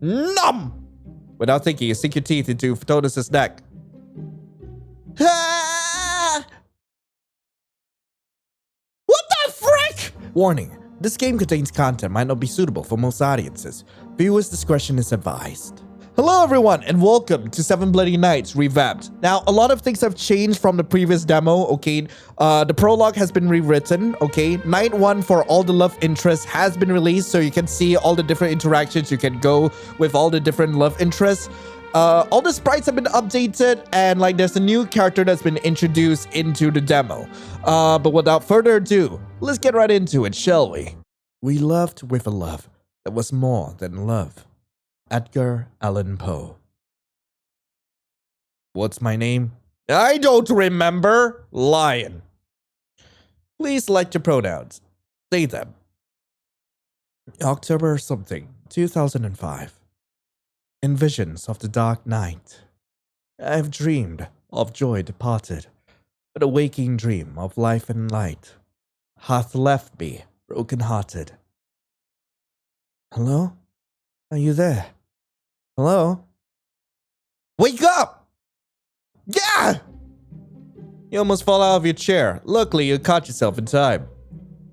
Numb! Without thinking, you sink your teeth into Photonus's neck. Ah! What the frick? Warning. This game contains content might not be suitable for most audiences. Viewers' discretion is advised. Hello everyone and welcome to 7 Bloody Nights Revamped. Now, a lot of things have changed from the previous demo, okay? The prologue has been rewritten, okay? Night 1 for all the love interests has been released, so you can see all the different interactions you can go with all the different love interests. All the sprites have been updated, and like there's a new character that's been introduced into the demo. But without further ado, let's get right into it, shall we? We loved with a love that was more than love. Edgar Allan Poe. What's my name? I don't remember. Lion. Please select your pronouns. Say them. October something, 2005. In visions of the dark night, I have dreamed of joy departed, but a waking dream of life and light hath left me broken-hearted. Hello? Are you there? Hello? Wake up! Yeah! You almost fall out of your chair. Luckily, you caught yourself in time.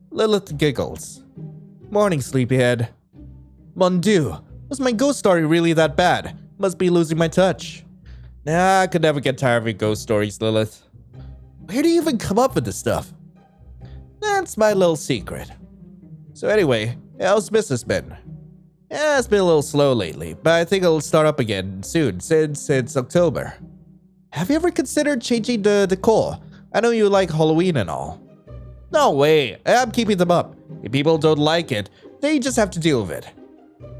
Lilith giggles. Morning, sleepyhead. Mon Dieu, was my ghost story really that bad? Must be losing my touch. Nah, I could never get tired of your ghost stories, Lilith. Where do you even come up with this stuff? That's my little secret. So anyway, how's business been? Yeah, it's been a little slow lately, but I think it'll start up again soon since it's October. Have you ever considered changing the decor? I know you like Halloween and all. No way, I'm keeping them up. If people don't like it, they just have to deal with it.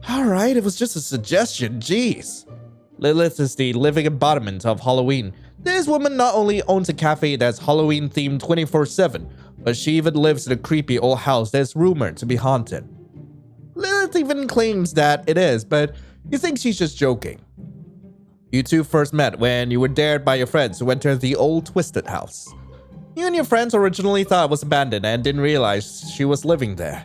Alright, it was just a suggestion, jeez. Lilith is the living embodiment of Halloween. This woman not only owns a cafe that's Halloween themed 24/7, but she even lives in a creepy old house that's rumored to be haunted. Lilith even claims that it is, but you think she's just joking. You two first met when you were dared by your friends to enter the old twisted house. You and your friends originally thought it was abandoned and didn't realize she was living there.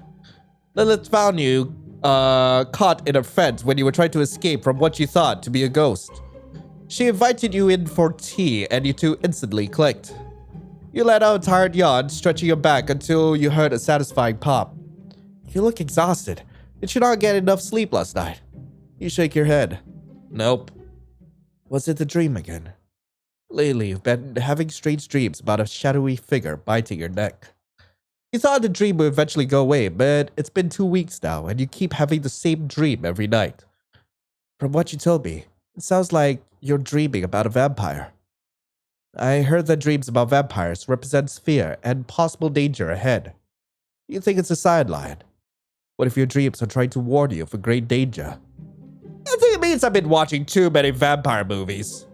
Lilith found you caught in a fence when you were trying to escape from what you thought to be a ghost. She invited you in for tea and you two instantly clicked. You let out a tired yawn, stretching your back until you heard a satisfying pop. You look exhausted. Did you not get enough sleep last night? You shake your head. Nope. Was it a dream again? Lately, you've been having strange dreams about a shadowy figure biting your neck. You thought the dream would eventually go away, but it's been 2 weeks now, and you keep having the same dream every night. From what you told me, it sounds like you're dreaming about a vampire. I heard that dreams about vampires represents fear and possible danger ahead. You think it's a sideline? What if your dreams are trying to warn you of great danger? I think it means I've been watching too many vampire movies.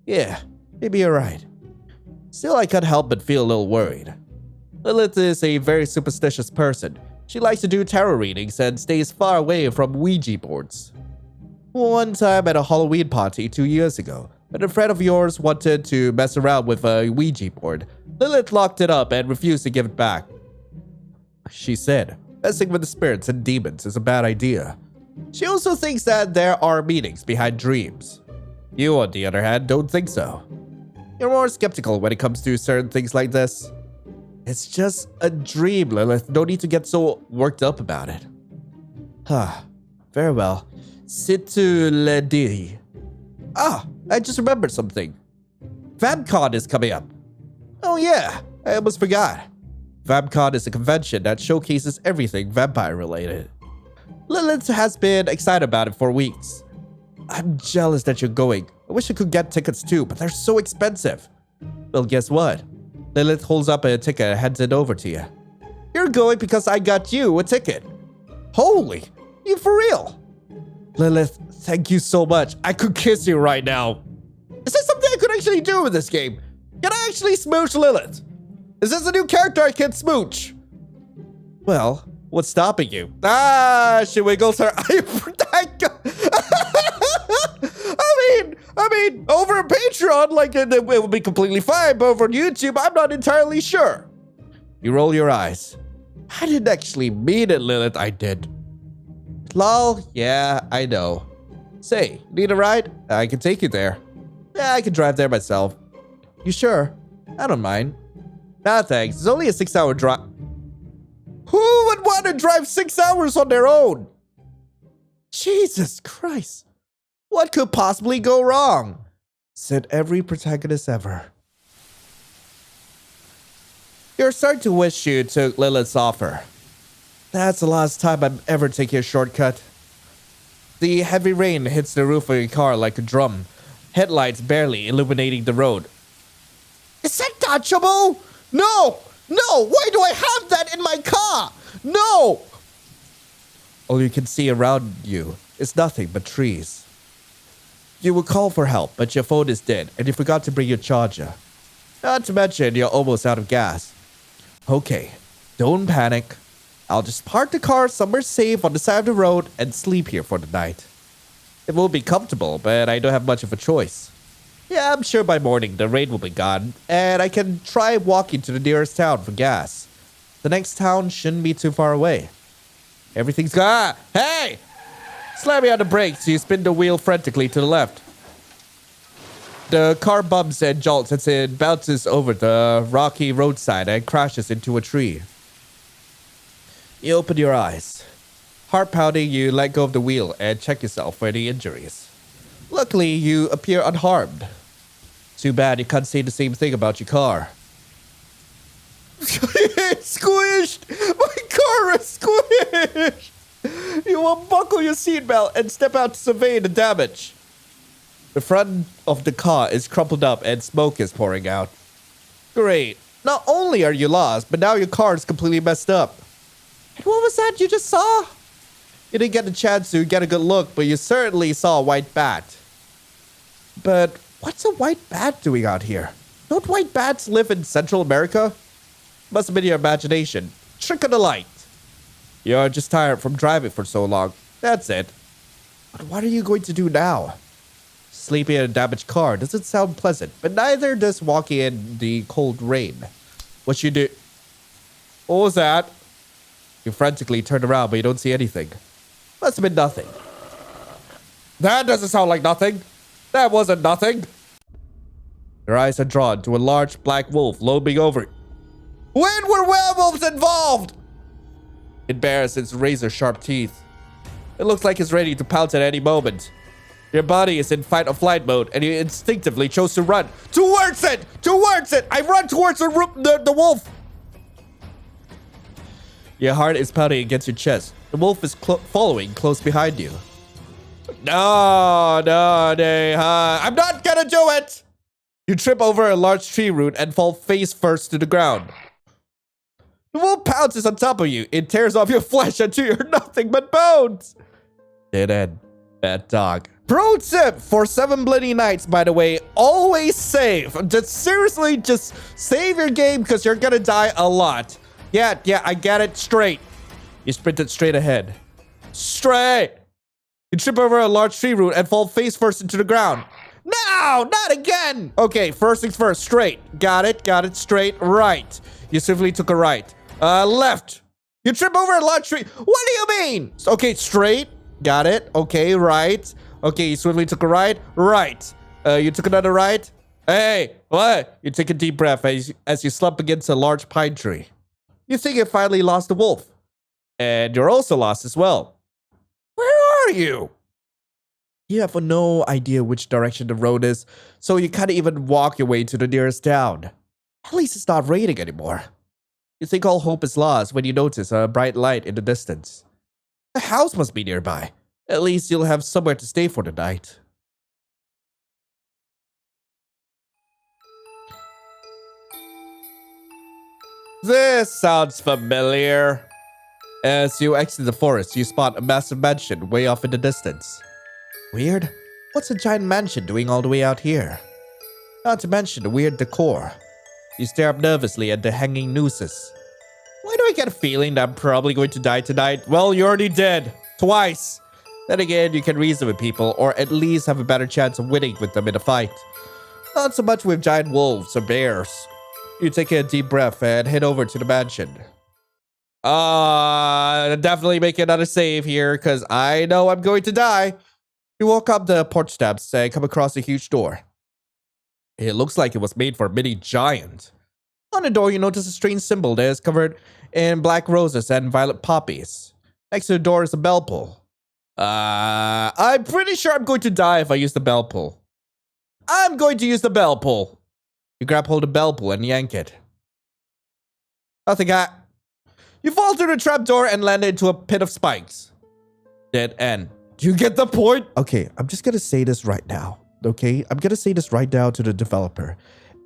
Yeah, maybe you're right. Still, I can't help but feel a little worried. Lilith is a very superstitious person. She likes to do tarot readings and stays far away from Ouija boards. One time at a Halloween party 2 years ago, when a friend of yours wanted to mess around with a Ouija board, Lilith locked it up and refused to give it back. She said, messing with the spirits and demons is a bad idea. She also thinks that there are meanings behind dreams. You, on the other hand, don't think so. You're more skeptical when it comes to certain things like this. It's just a dream, Lilith. No need to get so worked up about it. Very well. C'est le dire. I just remembered something. VampCon is coming up. Oh yeah, I almost forgot. VampCon is a convention that showcases everything vampire-related. Lilith has been excited about it for weeks. I'm jealous that you're going. I wish I could get tickets too, but they're so expensive. Well, guess what? Lilith holds up a ticket and hands it over to you. You're going because I got you a ticket. Holy, you for real? Lilith, thank you so much. I could kiss you right now. Is there something I could actually do with this game? Can I actually smooch Lilith? Is this a new character I can smooch? Well, what's stopping you? She wiggles her I mean, over on Patreon, like, it will be completely fine, but over on YouTube, I'm not entirely sure. You roll your eyes. I didn't actually mean it, Lilith. I did. Lol, yeah, I know. Say, need a ride? I can take you there. Yeah, I can drive there myself. You sure? I don't mind. Nah, thanks. It's only a 6-hour drive. Who would want to drive 6 hours on their own? Jesus Christ. What could possibly go wrong? Said every protagonist ever. You're starting to wish you took Lilith's offer. That's the last time I'm ever taking a shortcut. The heavy rain hits the roof of your car like a drum, headlights barely illuminating the road. Is that touchable? No! No! Why do I have that in my car? No! All you can see around you is nothing but trees. You will call for help, but your phone is dead and you forgot to bring your charger. Not to mention you're almost out of gas. Okay, don't panic. I'll just park the car somewhere safe on the side of the road and sleep here for the night. It won't be comfortable, but I don't have much of a choice. Yeah, I'm sure by morning the rain will be gone, and I can try walking to the nearest town for gas. The next town shouldn't be too far away. Everything's gone. Hey! Slam me on the brakes, you spin the wheel frantically to the left. The car bumps and jolts as it bounces over the rocky roadside and crashes into a tree. You open your eyes. Heart pounding, you let go of the wheel and check yourself for any injuries. Luckily, you appear unharmed. Too bad you can't say the same thing about your car. It's squished! My car is squished! You will buckle your seatbelt and step out to survey the damage. The front of the car is crumpled up and smoke is pouring out. Great. Not only are you lost, but now your car is completely messed up. And what was that you just saw? You didn't get a chance to get a good look, but you certainly saw a white bat. But what's a white bat doing out here? Don't white bats live in Central America? Must have been your imagination. Trick of the light. You're just tired from driving for so long. That's it. But what are you going to do now? Sleeping in a damaged car doesn't sound pleasant, but neither does walking in the cold rain. What should you do? What was that? You frantically turn around, but you don't see anything. Must have been nothing. That doesn't sound like nothing. That wasn't nothing. Your eyes are drawn to a large black wolf loping over. When were werewolves involved? It bares its razor-sharp teeth. It looks like it's ready to pounce at any moment. Your body is in fight-or-flight mode, and you instinctively chose to run. Towards it! Towards it! I run towards the wolf! Your heart is pounding against your chest. The wolf is following close behind you. No, I'm not gonna do it! You trip over a large tree root and fall face first to the ground. The wolf pounces on top of you. It tears off your flesh until you're nothing but bones. Dead end. Bad dog. Pro tip for 7 bloody nights, by the way. Always save. Seriously, just save your game because you're gonna die a lot. Yeah, I get it. Straight. You sprinted straight ahead. Straight. You trip over a large tree root and fall face first into the ground. No, not again. Okay, first things first. Straight. Got it. Straight. Right. You swiftly took a right. Left. You trip over a large tree. What do you mean? Okay, straight. Got it. Okay, right. Okay, you swiftly took a right. Right. You took another right. Hey, what? You take a deep breath as you slump against a large pine tree. You think you finally lost the wolf. And you're also lost as well. Where are you? You have no idea which direction the road is, so you can't even walk your way to the nearest town. At least it's not raining anymore. You think all hope is lost when you notice a bright light in the distance. A house must be nearby. At least you'll have somewhere to stay for the night. This sounds familiar. As you exit the forest, you spot a massive mansion way off in the distance. Weird? What's a giant mansion doing all the way out here? Not to mention the weird decor. You stare up nervously at the hanging nooses. Why do I get a feeling that I'm probably going to die tonight? Well, you already did. Twice. Then again, you can reason with people, or at least have a better chance of winning with them in a fight. Not so much with giant wolves or bears. You take a deep breath and head over to the mansion. Definitely make another save here, because I know I'm going to die. You walk up the porch steps and come across a huge door. It looks like it was made for a mini giant. On the door, you notice a strange symbol that is covered in black roses and violet poppies. Next to the door is a bell pull. I'm pretty sure I'm going to die if I use the bell pull. I'm going to use the bell pull. You grab hold of the bell pull and yank it. Nothing. You fall through the trapdoor and land into a pit of spikes. Dead end. Do you get the point? Okay, I'm just gonna say this right now. Okay, I'm gonna say this right now to the developer.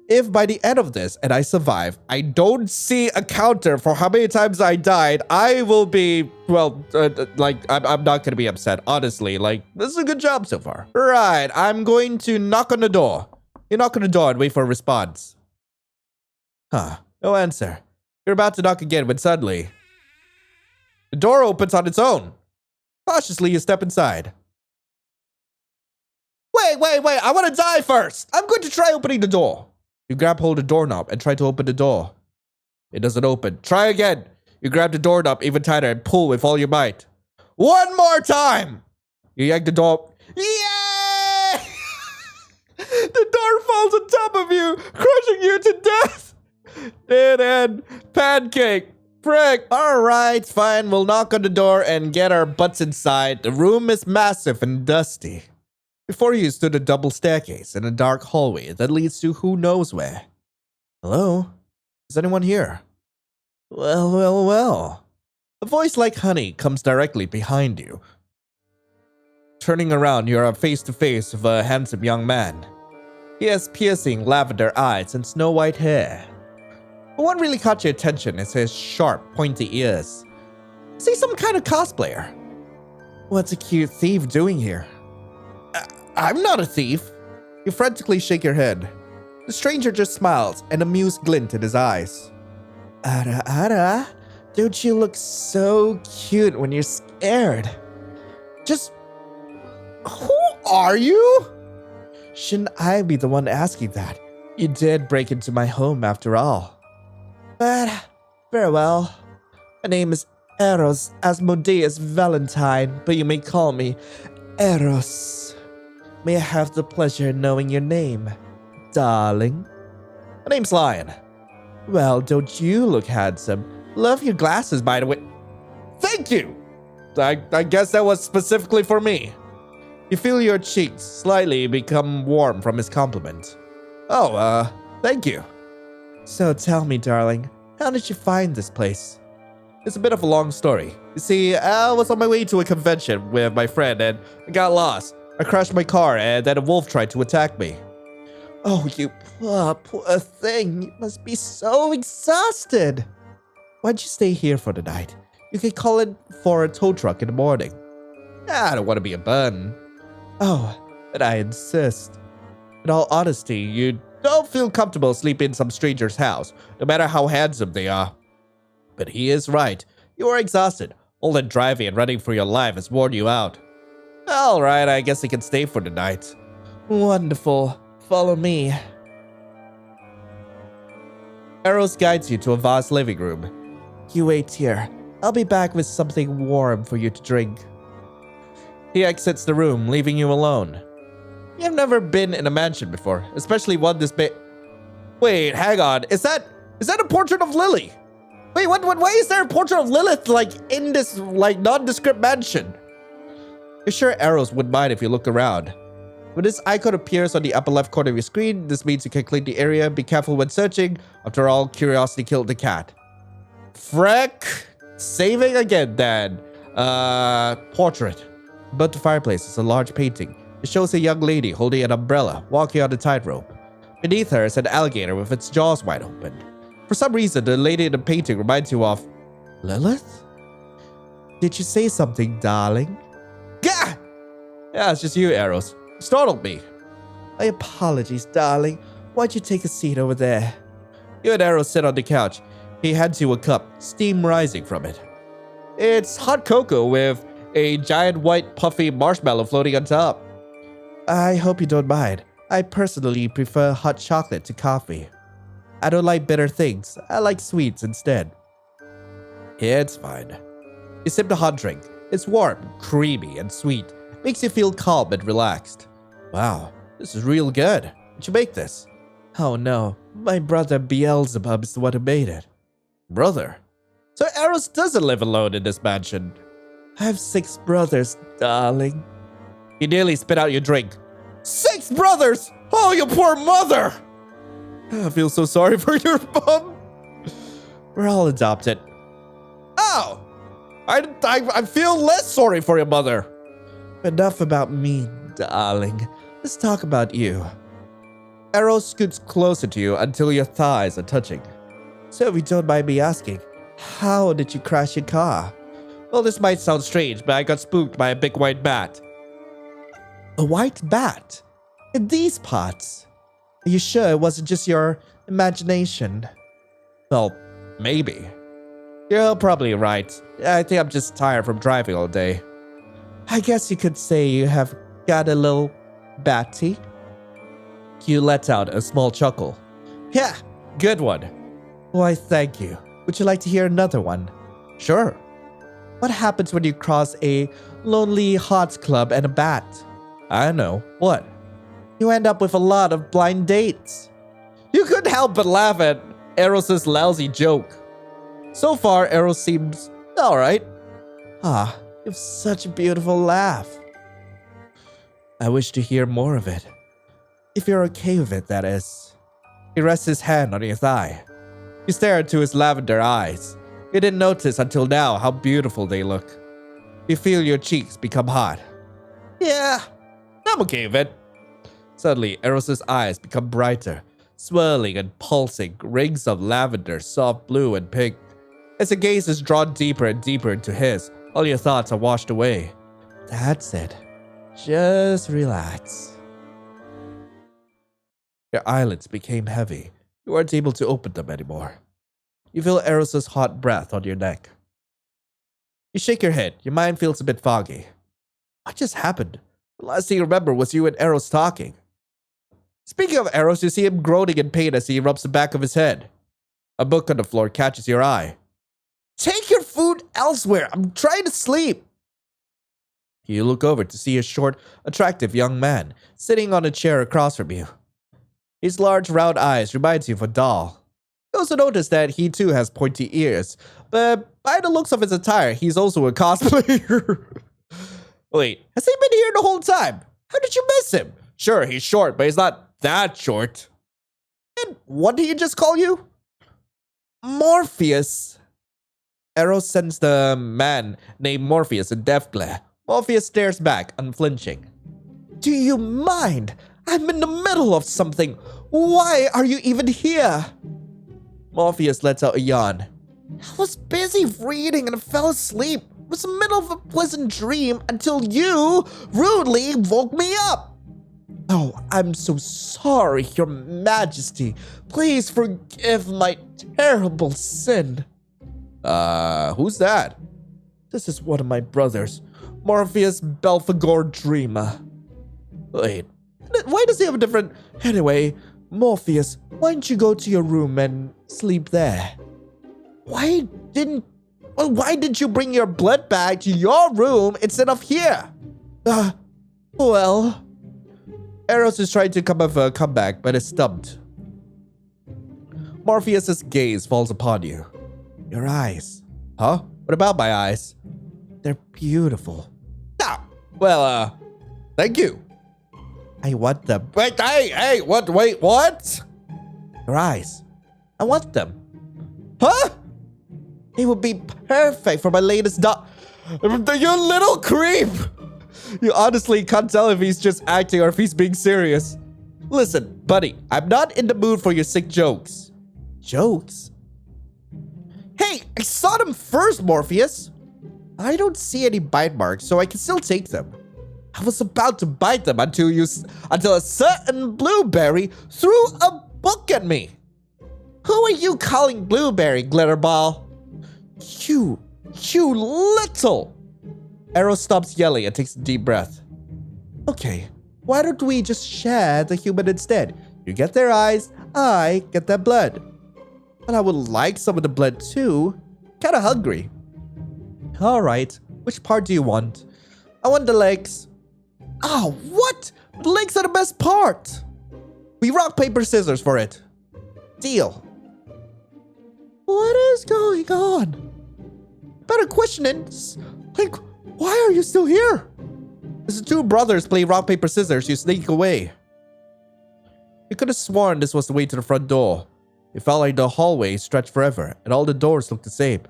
If by the end of this and I survive, I don't see a counter for how many times I died, I will be, well, I'm not gonna be upset, honestly. Like, this is a good job so far. Right, I'm going to knock on the door. You knock on the door and wait for a response. Huh, no answer. You're about to knock again when suddenly, the door opens on its own. Cautiously, you step inside. Wait, I want to die first. I'm going to try opening the door. You grab hold of the doorknob and try to open the door. It doesn't open. Try again. You grab the doorknob even tighter and pull with all your might. One more time. You yank the door. Yay! The door falls on top of you, crushing you to death. Dead end. Pancake. Frick. Alright, fine. We'll knock on the door and get our butts inside. The room is massive and dusty. Before you stood a double staircase in a dark hallway that leads to who knows where. Hello? Is anyone here? Well. A voice like honey comes directly behind you. Turning around, you are face to face with a handsome young man. He has piercing lavender eyes and snow white hair. But what really caught your attention is his sharp, pointy ears. Is he some kind of cosplayer? What's a cute thief doing here? I'm not a thief. You frantically shake your head. The stranger just smiles, an amused glint in his eyes. Ara, don't you look so cute when you're scared? Just... who are you? Shouldn't I be the one asking that? You did break into my home after all. But, very well. My name is Eros Asmodeus Valentine, but you may call me Eros. May I have the pleasure of knowing your name, darling? My name's Lion. Well, don't you look handsome? Love your glasses, by the way. Thank you! I guess that was specifically for me. You feel your cheeks slightly become warm from his compliment. Oh, thank you. So tell me, darling, how did you find this place? It's a bit of a long story. You see, I was on my way to a convention with my friend and I got lost. I crashed my car and then a wolf tried to attack me. Oh, you poor thing. You must be so exhausted. Why'd you stay here for the night? You can call in for a tow truck in the morning. I don't want to be a burden. Oh, but I insist. In all honesty, you don't feel comfortable sleeping in some stranger's house, no matter how handsome they are. But he is right. You are exhausted. All that driving and running for your life has worn you out. Alright, I guess I can stay for the night. Wonderful. Follow me. Aros guides you to a vast living room. You wait here. I'll be back with something warm for you to drink. He exits the room, leaving you alone. You have never been in a mansion before, especially one this big. Wait, hang on. Is that a portrait of Lily? Wait, what? Why is there a portrait of Lilith, in this, nondescript mansion? You're sure Aros wouldn't mind if you look around. When this icon appears on the upper left corner of your screen, this means you can clean the area. Be careful when searching. After all, curiosity killed the cat. Frick! Saving again, then. Portrait. Above the fireplace is a large painting. It shows a young lady holding an umbrella, walking on a tightrope. Beneath her is an alligator with its jaws wide open. For some reason, the lady in the painting reminds you of... Lilith? Did you say something, darling? Gah! Yeah, it's just you, Eros. You startled me. My apologies, darling. Why'd you take a seat over there? You and Eros sit on the couch. He hands you a cup, steam rising from it. It's hot cocoa with a giant white puffy marshmallow floating on top. I hope you don't mind. I personally prefer hot chocolate to coffee. I don't like bitter things. I like sweets instead. It's fine. You sip the hot drink. It's warm, creamy, and sweet. Makes you feel calm and relaxed. Wow, this is real good. Did you make this? Oh no, my brother Beelzebub is the one who made it. Brother? So Eros doesn't live alone in this mansion. I have 6 brothers, darling. You nearly spit out your drink. 6 brothers! Oh, you poor mother! I feel so sorry for your mom. We're all adopted. Oh! I feel less sorry for your mother. Enough about me, darling. Let's talk about you. Eros scoots closer to you until your thighs are touching. So if you don't mind me asking, how did you crash your car? Well, this might sound strange, but I got spooked by a big white bat. A white bat? In these parts? Are you sure it wasn't just your imagination? Well, maybe. You're probably right. I think I'm just tired from driving all day. I guess you could say you have got a little batty. You let out a small chuckle. Yeah, good one. Why, thank you. Would you like to hear another one? Sure. What happens when you cross a lonely hearts club and a bat? I know. What? You end up with a lot of blind dates. You couldn't help but laugh at Eros' lousy joke. So far, Eros seems alright. Ah, you have such a beautiful laugh. I wish to hear more of it. If you're okay with it, that is. He rests his hand on your thigh. You stare into his lavender eyes. You didn't notice until now how beautiful they look. You feel your cheeks become hot. Yeah, I'm okay with it. Suddenly, Eros' eyes become brighter, swirling and pulsing rings of lavender, soft blue and pink. As the gaze is drawn deeper and deeper into his, all your thoughts are washed away. That's it. Just relax. Your eyelids became heavy. You weren't able to open them anymore. You feel Eros' hot breath on your neck. You shake your head. Your mind feels a bit foggy. What just happened? The last thing you remember was you and Eros talking. Speaking of Eros, you see him groaning in pain as he rubs the back of his head. A book on the floor catches your eye. Take your food elsewhere. I'm trying to sleep. You look over to see a short, attractive young man sitting on a chair across from you. His large, round eyes reminds you of a doll. You also notice that he too has pointy ears, but by the looks of his attire, he's also a cosplayer. Wait, has he been here the whole time? How did you miss him? Sure, he's short, but he's not that short. And what did he just call you? Morpheus. Eros sends the man named Morpheus a death glare. Morpheus stares back, unflinching. Do you mind? I'm in the middle of something. Why are you even here? Morpheus lets out a yawn. I was busy reading and fell asleep. It was the middle of a pleasant dream until you rudely woke me up. Oh, I'm so sorry, Your Majesty. Please forgive my terrible sin. Who's that? This is one of my brothers, Morpheus Belphegor Dreamer. Wait, why does he have a different... Anyway, Morpheus, why don't you go to your room and sleep there? Why did you bring your blood bag to your room instead of here? Well... Eros is trying to come up with a comeback, but is stumped. Morpheus' gaze falls upon you. Your eyes. Huh? What about my eyes? They're beautiful. Ah, well, thank you. I want them. Wait, hey, what? Wait, what? Your eyes. I want them. Huh? They would be perfect for my latest You little creep! You honestly can't tell if he's just acting or if he's being serious. Listen, buddy, I'm not in the mood for your sick jokes. Jokes? Hey, I saw them first, Morpheus. I don't see any bite marks, so I can still take them. I was about to bite them until a certain blueberry threw a book at me. Who are you calling blueberry, Glitterball? You little... Eros stops yelling and takes a deep breath. Okay, why don't we just share the human instead? You get their eyes, I get their blood. But I would like some of the blood too. kinda hungry. Alright, which part do you want? I want the legs. Oh, what? The legs are the best part. We rock, paper, scissors for it. Deal. What is going on? Better question it. Like, why are you still here? As the two brothers play rock, paper, scissors, you sneak away. You could have sworn this was the way to the front door. It felt like the hallway stretched forever, and all the doors looked the same.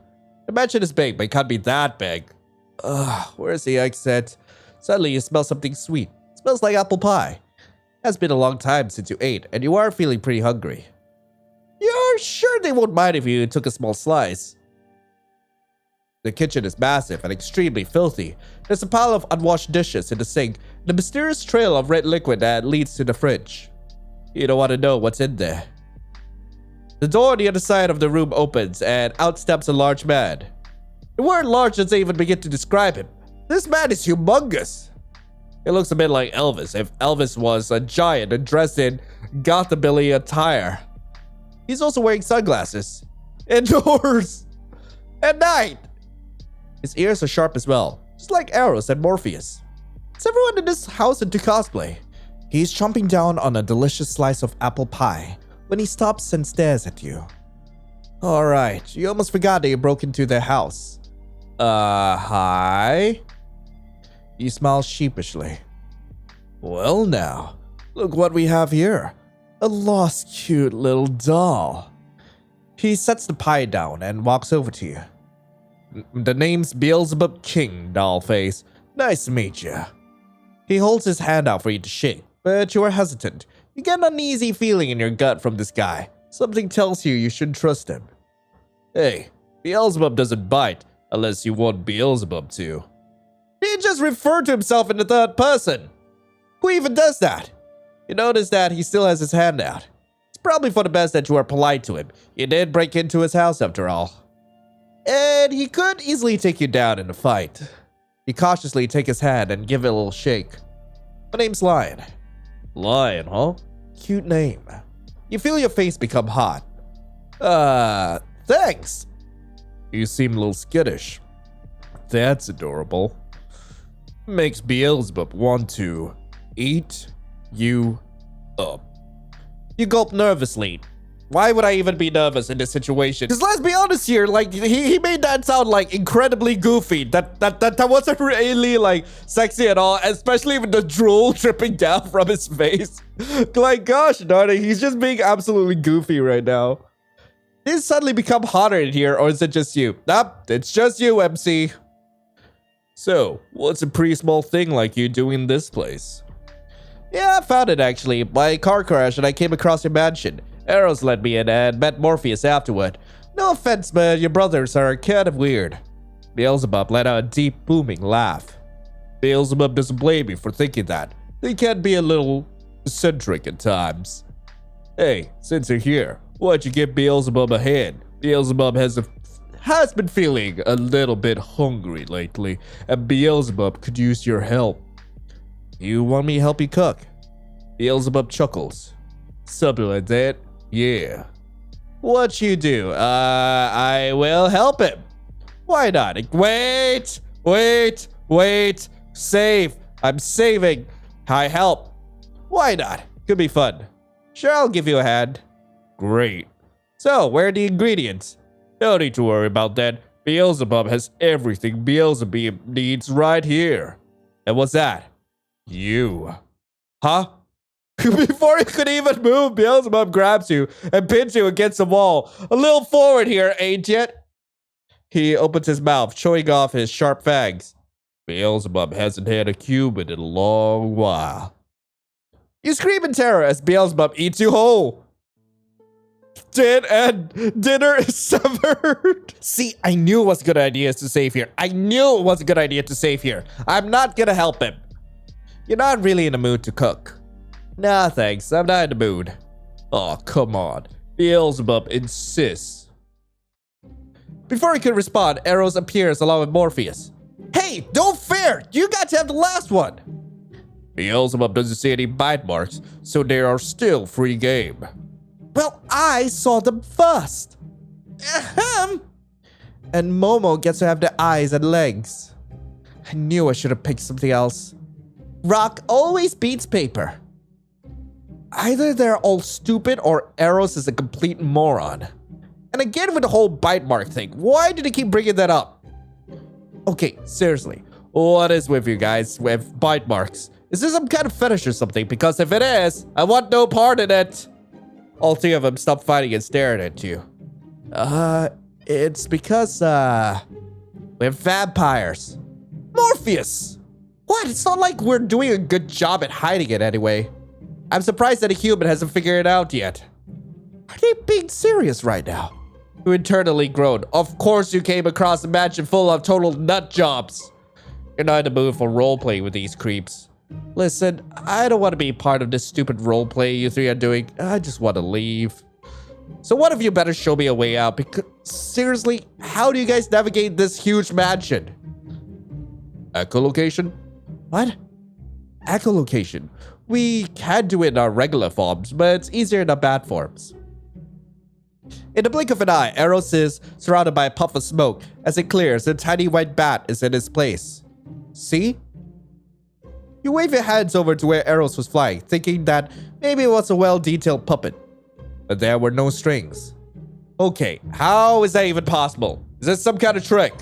The mansion is big, but it can't be that big. Ugh, where's the exit? Suddenly, you smell something sweet. It smells like apple pie. It has been a long time since you ate, and you are feeling pretty hungry. You're sure they won't mind if you took a small slice. The kitchen is massive and extremely filthy. There's a pile of unwashed dishes in the sink, and a mysterious trail of red liquid that leads to the fridge. You don't want to know what's in there. The door on the other side of the room opens, and out steps a large man. The word large doesn't even begin to describe him. This man is humongous. He looks a bit like Elvis, if Elvis was a giant and dressed in Gothabilly attire. He's also wearing sunglasses. Indoors. At night. His ears are sharp as well, just like Aros and Morpheus. Is everyone in this house into cosplay? He's chomping down on a delicious slice of apple pie when he stops and stares at you. Alright, you almost forgot that you broke into their house. Hi? You smile sheepishly. Well now, look what we have here. A lost cute little doll. He sets the pie down and walks over to you. The name's Beelzebub King, dollface. Nice to meet you. He holds his hand out for you to shake, but you are hesitant. You get an uneasy feeling in your gut from this guy. Something tells you shouldn't trust him. Hey, Beelzebub doesn't bite unless you want Beelzebub to. He just referred to himself in the third person. Who even does that? You notice that he still has his hand out. It's probably for the best that you are polite to him. You did break into his house after all. And he could easily take you down in a fight. You cautiously take his hand and give it a little shake. My name's Lion. Lion, huh? Cute name. You feel your face become hot. Thanks. You seem a little skittish. That's adorable. Makes Beelzebub want to eat you up. You gulp nervously. Why would I even be nervous in this situation? Because let's be honest here, like, he made that sound, like, incredibly goofy. That wasn't really, like, sexy at all, especially with the drool dripping down from his face. Like, gosh darn it, he's just being absolutely goofy right now. Did it suddenly become hotter in here, or is it just you? Nope, it's just you, MC. So, what's a pretty small thing like you doing in this place? Yeah, I found it actually. My car crashed and I came across your mansion. Eros let me in and met Morpheus afterward. No offense, but your brothers are kind of weird. Beelzebub let out a deep, booming laugh. Beelzebub doesn't blame me for thinking that. They can be a little eccentric at times. Hey, since you're here, why don't you give Beelzebub a hand? Beelzebub has been feeling a little bit hungry lately, and Beelzebub could use your help. You want me to help you cook? Beelzebub chuckles. Something like that? Yeah. What you do? I will help him. Why not? Wait. Save. I'm saving. I help. Why not? Could be fun. Sure, I'll give you a hand. Great. So, where are the ingredients? No need to worry about that. Beelzebub has everything Beelzebub needs right here. And what's that? You. Huh? Before you could even move, Beelzebub grabs you and pins you against the wall. A little forward here, ain't it? He opens his mouth, showing off his sharp fangs. Beelzebub hasn't had a human in a long while. You scream in terror as Beelzebub eats you whole. Dinner is severed. See, I knew it was a good idea to save here. I'm not gonna help him. You're not really in the mood to cook. Nah, thanks. I'm not in the mood. Oh, come on. Beelzebub insists. Before he could respond, Eros appears along with Morpheus. Hey, don't fair! You got to have the last one! Beelzebub doesn't see any bite marks, so they are still free game. Well, I saw them first. Ahem. And Momo gets to have the eyes and legs. I knew I should have picked something else. Rock always beats paper. Either they're all stupid or Eros is a complete moron. And again with the whole bite mark thing, why do they keep bringing that up? Okay, seriously, what is with you guys with bite marks? Is this some kind of fetish or something? Because if it is, I want no part in it. All three of them stop fighting and staring at you. It's because, we're vampires. Morpheus! What? It's not like we're doing a good job at hiding it anyway. I'm surprised that a human hasn't figured it out yet. Are they being serious right now? You internally groaned. Of course you came across a mansion full of total nut jobs. You're not in the mood for roleplay with these creeps. Listen, I don't want to be part of this stupid roleplay you three are doing. I just want to leave. So one of you better show me a way out, because seriously, how do you guys navigate this huge mansion? Echolocation? What? Echolocation. We can do it in our regular forms, but it's easier in our bad forms. In the blink of an eye, Eros is surrounded by a puff of smoke. As it clears, a tiny white bat is in its place. See? You wave your hands over to where Eros was flying, thinking that maybe it was a well-detailed puppet. But there were no strings. Okay, how is that even possible? Is this some kind of trick?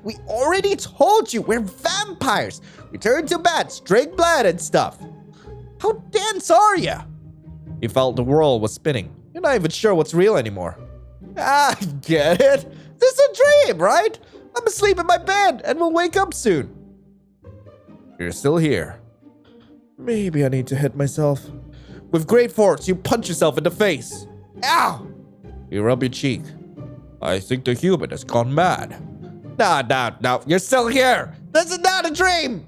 We already told you, we're vampires. We turn to bats, drink blood and stuff. How dense are you? You felt the world was spinning. You're not even sure what's real anymore. I get it. This is a dream, right? I'm asleep in my bed and we'll wake up soon. You're still here. Maybe I need to hit myself. With great force, you punch yourself in the face. Ow! You rub your cheek. I think the human has gone mad. No, you're still here. This is not a dream.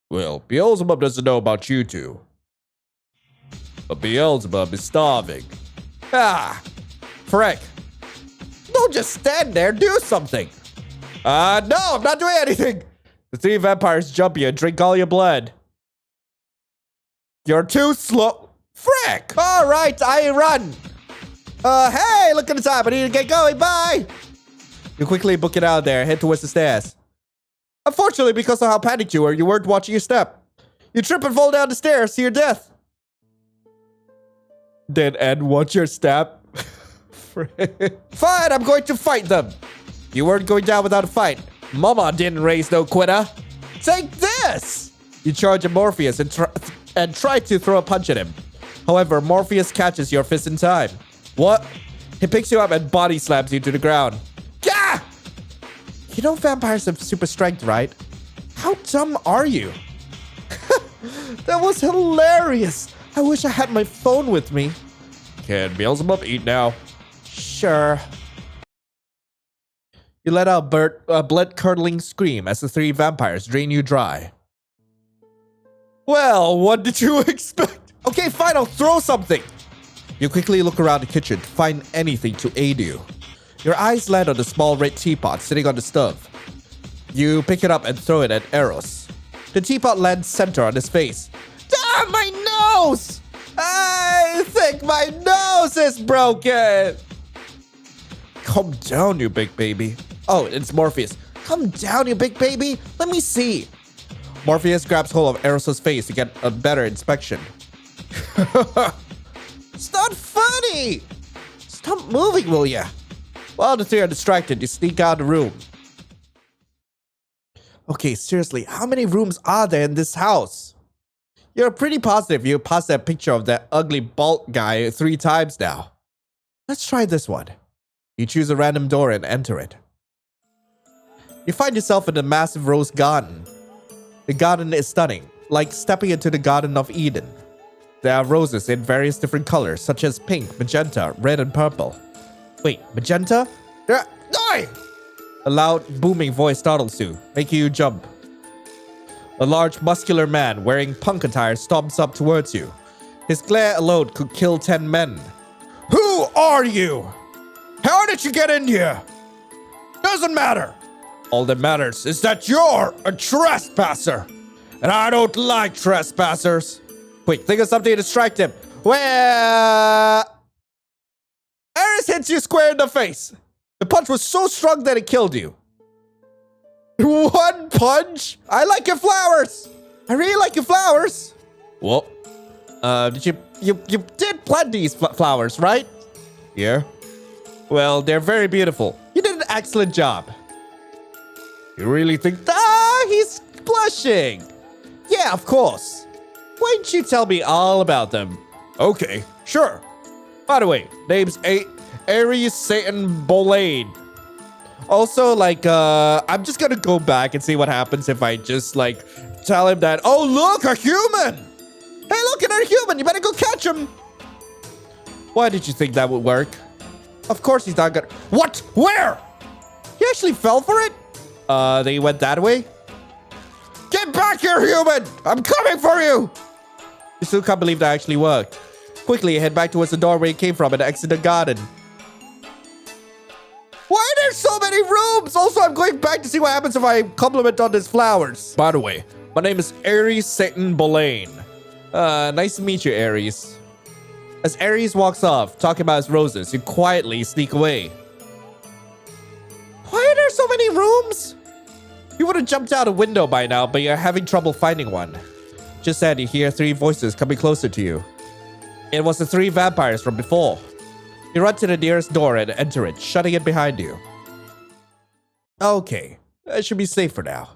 Well, Beelzebub doesn't know about you two. But Beelzebub is starving. Frick. Don't just stand there, do something. No, I'm not doing anything. The three vampires jump you and drink all your blood. You're too slow. Frick! All right, I run. Hey, look at the time. I need to get going. Bye. You quickly book it out there, head towards the stairs. Unfortunately, because of how panicked you were, you weren't watching your step. You trip and fall down the stairs to your death. Then and watch your step. Fine, I'm going to fight them. You weren't going down without a fight. Mama didn't raise no quitter. Take this! You charge at Morpheus and try to throw a punch at him. However, Morpheus catches your fist in time. What? He picks you up and body slams you to the ground. Gah! You know vampires have super strength, right? How dumb are you? That was hilarious. I wish I had my phone with me. Can Beelzebub eat now? Sure. You let out a blood-curdling scream as the three vampires drain you dry. Well, what did you expect? Okay, fine, I'll throw something. You quickly look around the kitchen to find anything to aid you. Your eyes land on the small red teapot sitting on the stove. You pick it up and throw it at Eros. The teapot lands center on his face. Ah, my nose! I think my nose is broken! Calm down, you big baby. Oh, it's Morpheus. Calm down, you big baby. Let me see. Morpheus grabs hold of Eros' face to get a better inspection. It's not funny! Stop moving, will ya? While the three are distracted, you sneak out of the room. Okay, seriously, how many rooms are there in this house? You're pretty positive you passed that picture of that ugly bald guy 3 times now. Let's try this one. You choose a random door and enter it. You find yourself in a massive rose garden. The garden is stunning, like stepping into the Garden of Eden. There are roses in various different colors, such as pink, magenta, red, and purple. Wait, magenta? Die! A loud, booming voice startles you, making you jump. A large, muscular man wearing punk attire stomps up towards you. His glare alone could kill 10 men. Who are you? How did you get in here? Doesn't matter. All that matters is that you're a trespasser. And I don't like trespassers. Quick, think of something to distract him. Well, Aros hits you square in the face. The punch was so strong that it killed you. One punch? I like your flowers. I really like your flowers. Well, did you did plant these flowers, right? Yeah. Well, they're very beautiful. You did an excellent job. You really think... Ah, he's blushing. Yeah, of course. Why didn't you tell me all about them? Okay, sure. By the way, name's Ares Satan Bolade. Also, like, I'm just gonna go back and see what happens if I just, like, tell him that, oh, look, a human! Hey, look at a human! You better go catch him! Why did you think that would work? Of course he's not gonna... What? Where? He actually fell for it? They went that way? Get back here, human! I'm coming for you! You still can't believe that actually worked. Quickly, head back towards the doorway you came from and exit the garden. Why are there so many rooms? Also, I'm going back to see what happens if I compliment on these flowers. By the way, my name is Ares Satan Bolane. Nice to meet you, Ares. As Ares walks off, talking about his roses, you quietly sneak away. Why are there so many rooms? You would have jumped out a window by now, but you're having trouble finding one. Just then, you hear 3 voices coming closer to you. It was the 3 vampires from before. You run to the nearest door and enter it, shutting it behind you. Okay, that should be safe for now.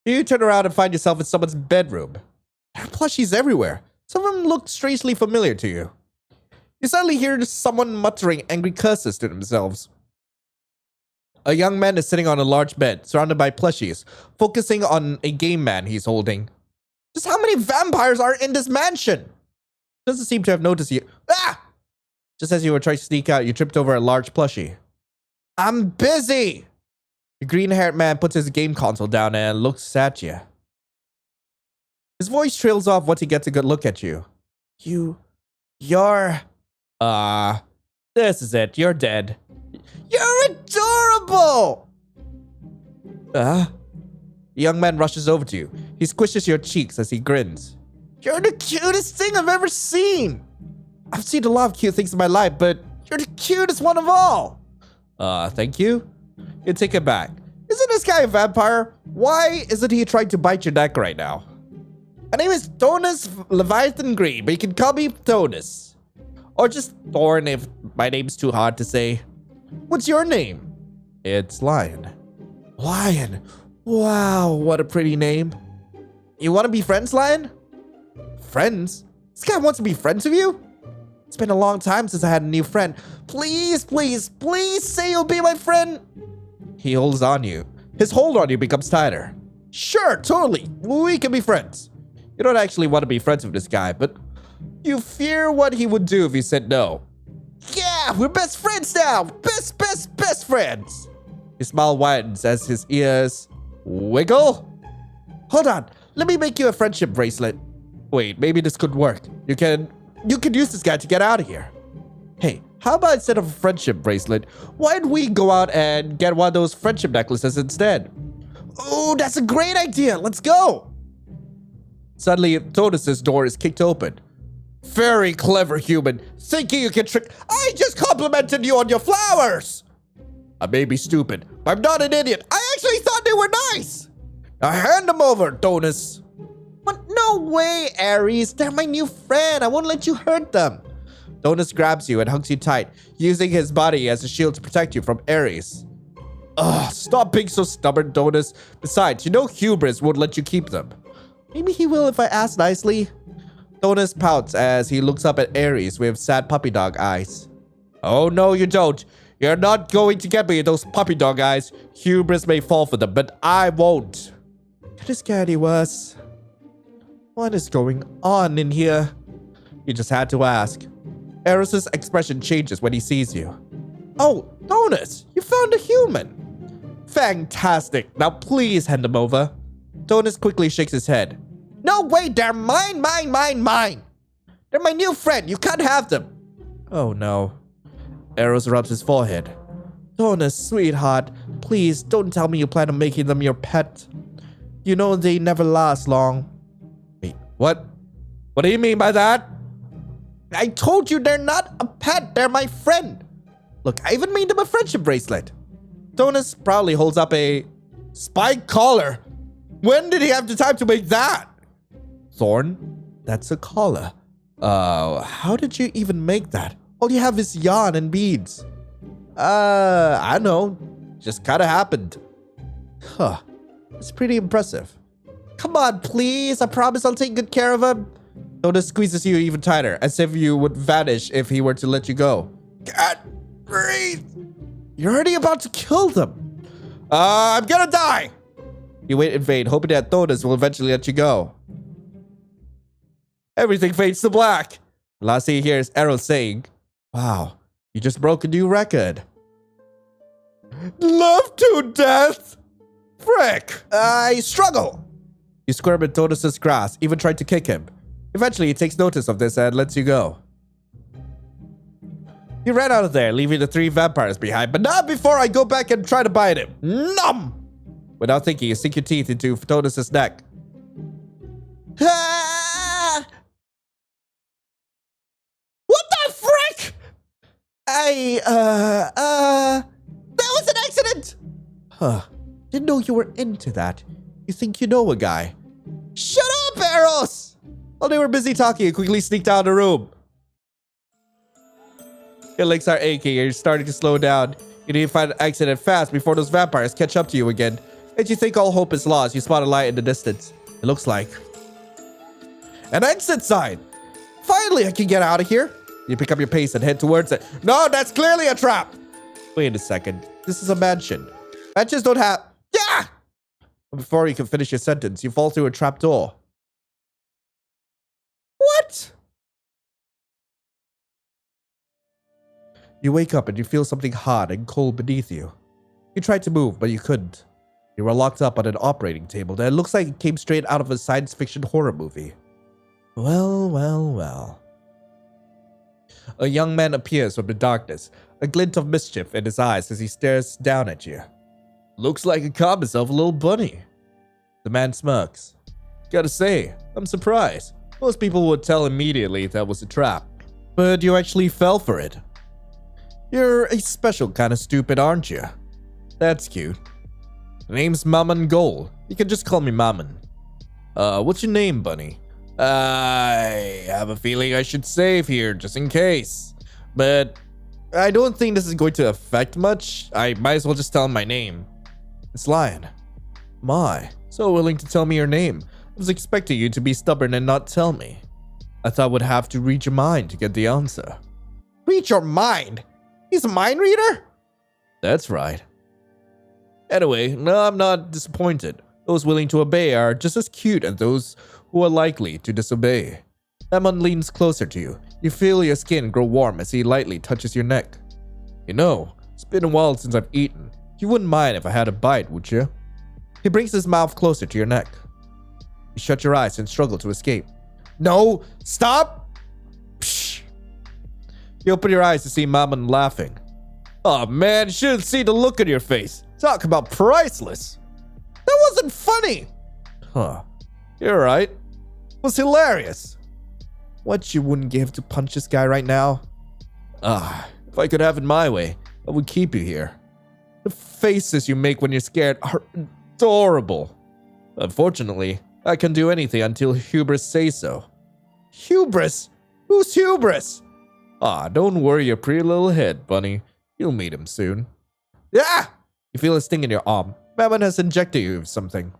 You turn around and find yourself in someone's bedroom. There are plushies everywhere. Some of them look strangely familiar to you. You suddenly hear someone muttering angry curses to themselves. A young man is sitting on a large bed, surrounded by plushies, focusing on a game man he's holding. Just how many vampires are in this mansion? Doesn't seem to have noticed you. Ah! Just as you were trying to sneak out, you tripped over a large plushie. I'm busy! The green-haired man puts his game console down and looks at you. His voice trails off once he gets a good look at you. You're... this is it. You're dead. You're adorable! The young man rushes over to you. He squishes your cheeks as he grins. You're the cutest thing I've ever seen! I've seen a lot of cute things in my life, but you're the cutest one of all! Thank you? You take it back. Isn't this guy a vampire? Why isn't he trying to bite your neck right now? My name is Tonus Leviathan Green, but you can call me Tonus. Or just Thorn if my name's too hard to say. What's your name? It's Lion. Lion. Wow, what a pretty name. You want to be friends, Lion? Friends? This guy wants to be friends with you? It's been a long time since I had a new friend. Please, please, please say you'll be my friend. He holds on you. His hold on you becomes tighter. Sure, totally. We can be friends. You don't actually want to be friends with this guy, but you fear what he would do if you said no. Yeah, we're best friends now. Best friends. His smile widens as his ears wiggle. Hold on. Let me make you a friendship bracelet. Wait, maybe this could work. You could use this guy to get out of here. Hey, how about instead of a friendship bracelet, why don't we go out and get one of those friendship necklaces instead? Oh, that's a great idea. Let's go. Suddenly, Tonus's door is kicked open. Very clever human, thinking you can trick. I just complimented you on your flowers. I may be stupid, but I'm not an idiot. I actually thought they were nice. Now hand them over, Tonus. But no way, Ares. They're my new friend. I won't let you hurt them. Tonus grabs you and hugs you tight, using his body as a shield to protect you from Ares. Ugh, stop being so stubborn, Tonus. Besides, you know Hubris won't let you keep them. Maybe he will if I ask nicely. Tonus pouts as he looks up at Ares with sad puppy dog eyes. Oh no, you don't. You're not going to get me those puppy dog eyes. Hubris may fall for them, but I won't. Could this get any worse? What is going on in here? You just had to ask. Eros' expression changes when he sees you. Oh, Tonus, you found a human. Fantastic. Now please hand them over. Tonus quickly shakes his head. No way, they're mine. They're my new friend. You can't have them. Oh no. Eros rubs his forehead. Tonus, sweetheart, please don't tell me you plan on making them your pet. You know they never last long. Wait, what? What do you mean by that? I told you they're not a pet. They're my friend. Look, I even made him a friendship bracelet. Tonus proudly holds up a spike collar. When did he have the time to make that? Thorn, that's a collar. How did you even make that? All you have is yarn and beads. I don't know. Just kind of happened. Huh. It's pretty impressive. Come on, please. I promise I'll take good care of him. Tonus squeezes you even tighter, as if you would vanish if he were to let you go. Can't breathe. You're already about to kill them. I'm gonna die. You wait in vain, hoping that Tonus will eventually let you go. Everything fades to black. The last thing you hear is Eros saying, wow, you just broke a new record. Love to death. Frick. I struggle. You squirm in Tonus's grass, even trying to kick him. Eventually, he takes notice of this and lets you go. You ran out of there, leaving the 3 vampires behind, but not before I go back and try to bite him. Nom! Without thinking, you sink your teeth into Tonus's neck. Ah! What the frick? That was an accident! Huh. Didn't know you were into that. You think you know a guy. Shut up, Aros! While they were busy talking, you quickly sneaked out of the room. Your legs are aching and you're starting to slow down. You need to find an accident fast before those vampires catch up to you again. As you think all hope is lost, you spot a light in the distance. It looks like an exit sign. Finally, I can get out of here. You pick up your pace and head towards it. No, that's clearly a trap. Wait a second. This is a mansion. Mansions don't have... Yeah! But before you can finish your sentence, you fall through a trap door. What? You wake up and you feel something hot and cold beneath you. You tried to move, but you couldn't. You were locked up on an operating table that looks like it came straight out of a science fiction horror movie. Well, well, well. A young man appears from the darkness, a glint of mischief in his eyes as he stares down at you. Looks like he caught himself a little bunny. The man smirks. Gotta say, I'm surprised. Most people would tell immediately that was a trap. But you actually fell for it. You're a special kind of stupid, aren't you? That's cute. The name's Mammon Gold. You can just call me Mammon. What's your name, bunny? I have a feeling I should save here just in case. But I don't think this is going to affect much. I might as well just tell him my name. It's Lion. My, so willing to tell me your name. I was expecting you to be stubborn and not tell me. I thought I would have to read your mind to get the answer. Read your mind? He's a mind reader? That's right. Anyway, no, I'm not disappointed. Those willing to obey are just as cute as those who are likely to disobey. Mammon leans closer to you. You feel your skin grow warm as he lightly touches your neck. You know, it's been a while since I've eaten. You wouldn't mind if I had a bite, would you? He brings his mouth closer to your neck. You shut your eyes and struggle to escape. No, stop! Psh. You open your eyes to see Mammon laughing. Oh man, you shouldn't see the look on your face. Talk about priceless. That wasn't funny. Huh. You're right. It was hilarious. What you wouldn't give to punch this guy right now? If I could have it my way, I would keep you here. The faces you make when you're scared are adorable. Unfortunately, I can do anything until Hubris says so. Hubris? Who's Hubris? Don't worry your pretty little head, bunny. You'll meet him soon. Ah! You feel a sting in your arm. Mammon has injected you with something.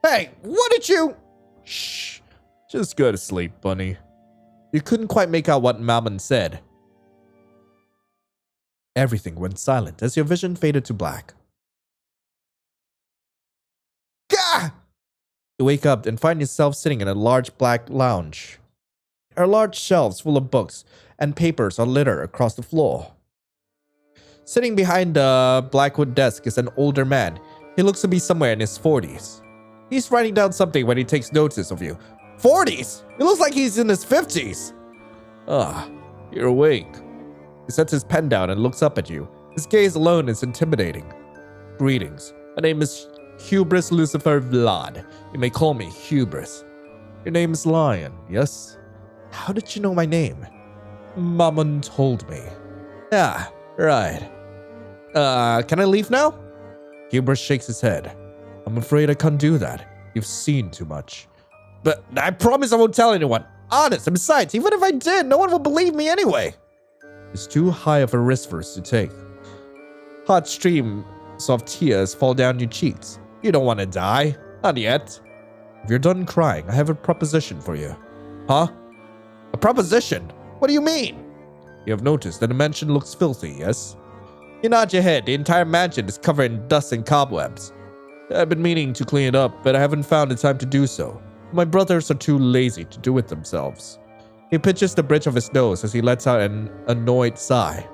Hey, what did you... Shh. Just go to sleep, bunny. You couldn't quite make out what Mammon said. Everything went silent as your vision faded to black. Gah! You wake up and find yourself sitting in a large black lounge. There are large shelves full of books and papers are littered across the floor. Sitting behind the blackwood desk is an older man. He looks to be somewhere in his 40s. He's writing down something when he takes notice of you. 40s? It looks like he's in his 50s. You're awake. He sets his pen down and looks up at you. His gaze alone is intimidating. Greetings. My name is Hubris Lucifer Vlad. You may call me Hubris. Your name is Lion, yes? How did you know my name? Mammon told me. Right. Can I leave now? Hubris shakes his head. I'm afraid I can't do that. You've seen too much. But I promise I won't tell anyone. Honest, and besides, even if I did, no one will believe me anyway. It's too high of a risk for us to take. Hot streams of tears fall down your cheeks. You don't want to die. Not yet. If you're done crying, I have a proposition for you. Huh? A proposition? What do you mean? You have noticed that the mansion looks filthy, yes? You nod your head. The entire mansion is covered in dust and cobwebs. I've been meaning to clean it up, but I haven't found the time to do so. My brothers are too lazy to do it themselves. He pinches the bridge of his nose as he lets out an annoyed sigh.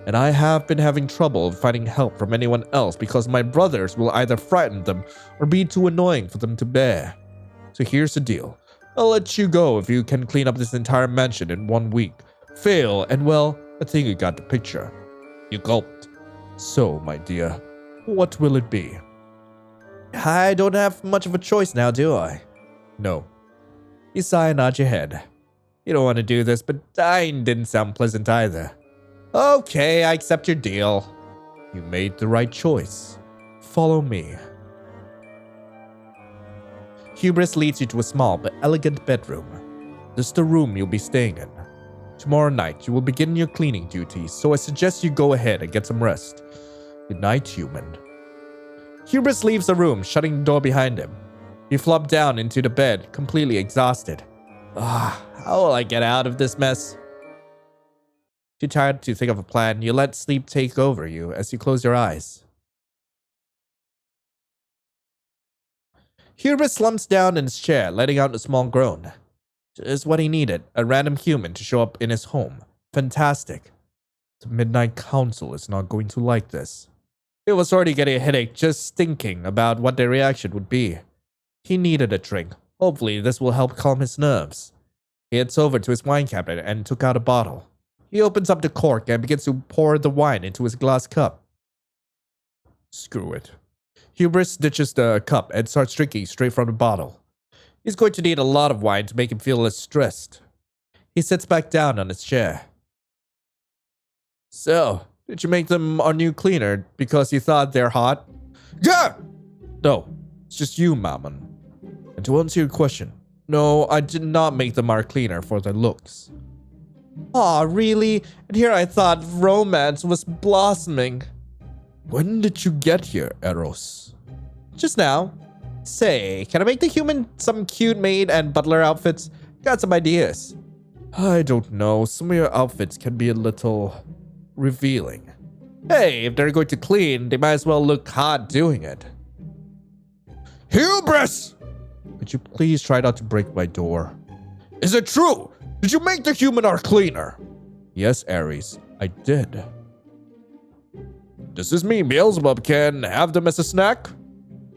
And I have been having trouble finding help from anyone else because my brothers will either frighten them or be too annoying for them to bear. So here's the deal. I'll let you go if you can clean up this entire mansion in 1 week. Fail, and well, I think you got the picture. You gulped. So, my dear, what will it be? I don't have much of a choice now, do I? No. You sigh and nod your head. You don't want to do this, but dying didn't sound pleasant either. Okay, I accept your deal. You made the right choice. Follow me. Hubris leads you to a small but elegant bedroom. This is the room you'll be staying in. Tomorrow night, you will begin your cleaning duties, so I suggest you go ahead and get some rest. Good night, human. Hubris leaves the room, shutting the door behind him. You flop down into the bed, completely exhausted. How will I get out of this mess? Too tired to think of a plan, you let sleep take over you as you close your eyes. Hubris slumps down in his chair, letting out a small groan. Just what he needed, a random human to show up in his home. Fantastic. The Midnight Council is not going to like this. He was already getting a headache just thinking about what their reaction would be. He needed a drink. Hopefully, this will help calm his nerves. He heads over to his wine cabinet and took out a bottle. He opens up the cork and begins to pour the wine into his glass cup. Screw it. Hubris ditches the cup and starts drinking straight from the bottle. He's going to need a lot of wine to make him feel less stressed. He sits back down on his chair. So, did you make them our new cleaner because you thought they're hot? Yeah! No, it's just you, Mammon. And to answer your question, no, I did not make them our cleaner for their looks. Aw, really? And here I thought romance was blossoming. When did you get here, Eros? Just now. Say, can I make the human some cute maid and butler outfits? Got some ideas. I don't know. Some of your outfits can be a little revealing. Hey, if they're going to clean, they might as well look hot doing it. Hubris! Could you please try not to break my door? Is it true? Did you make the human our cleaner? Yes, Ares, I did. Does this mean Beelzebub can have them as a snack?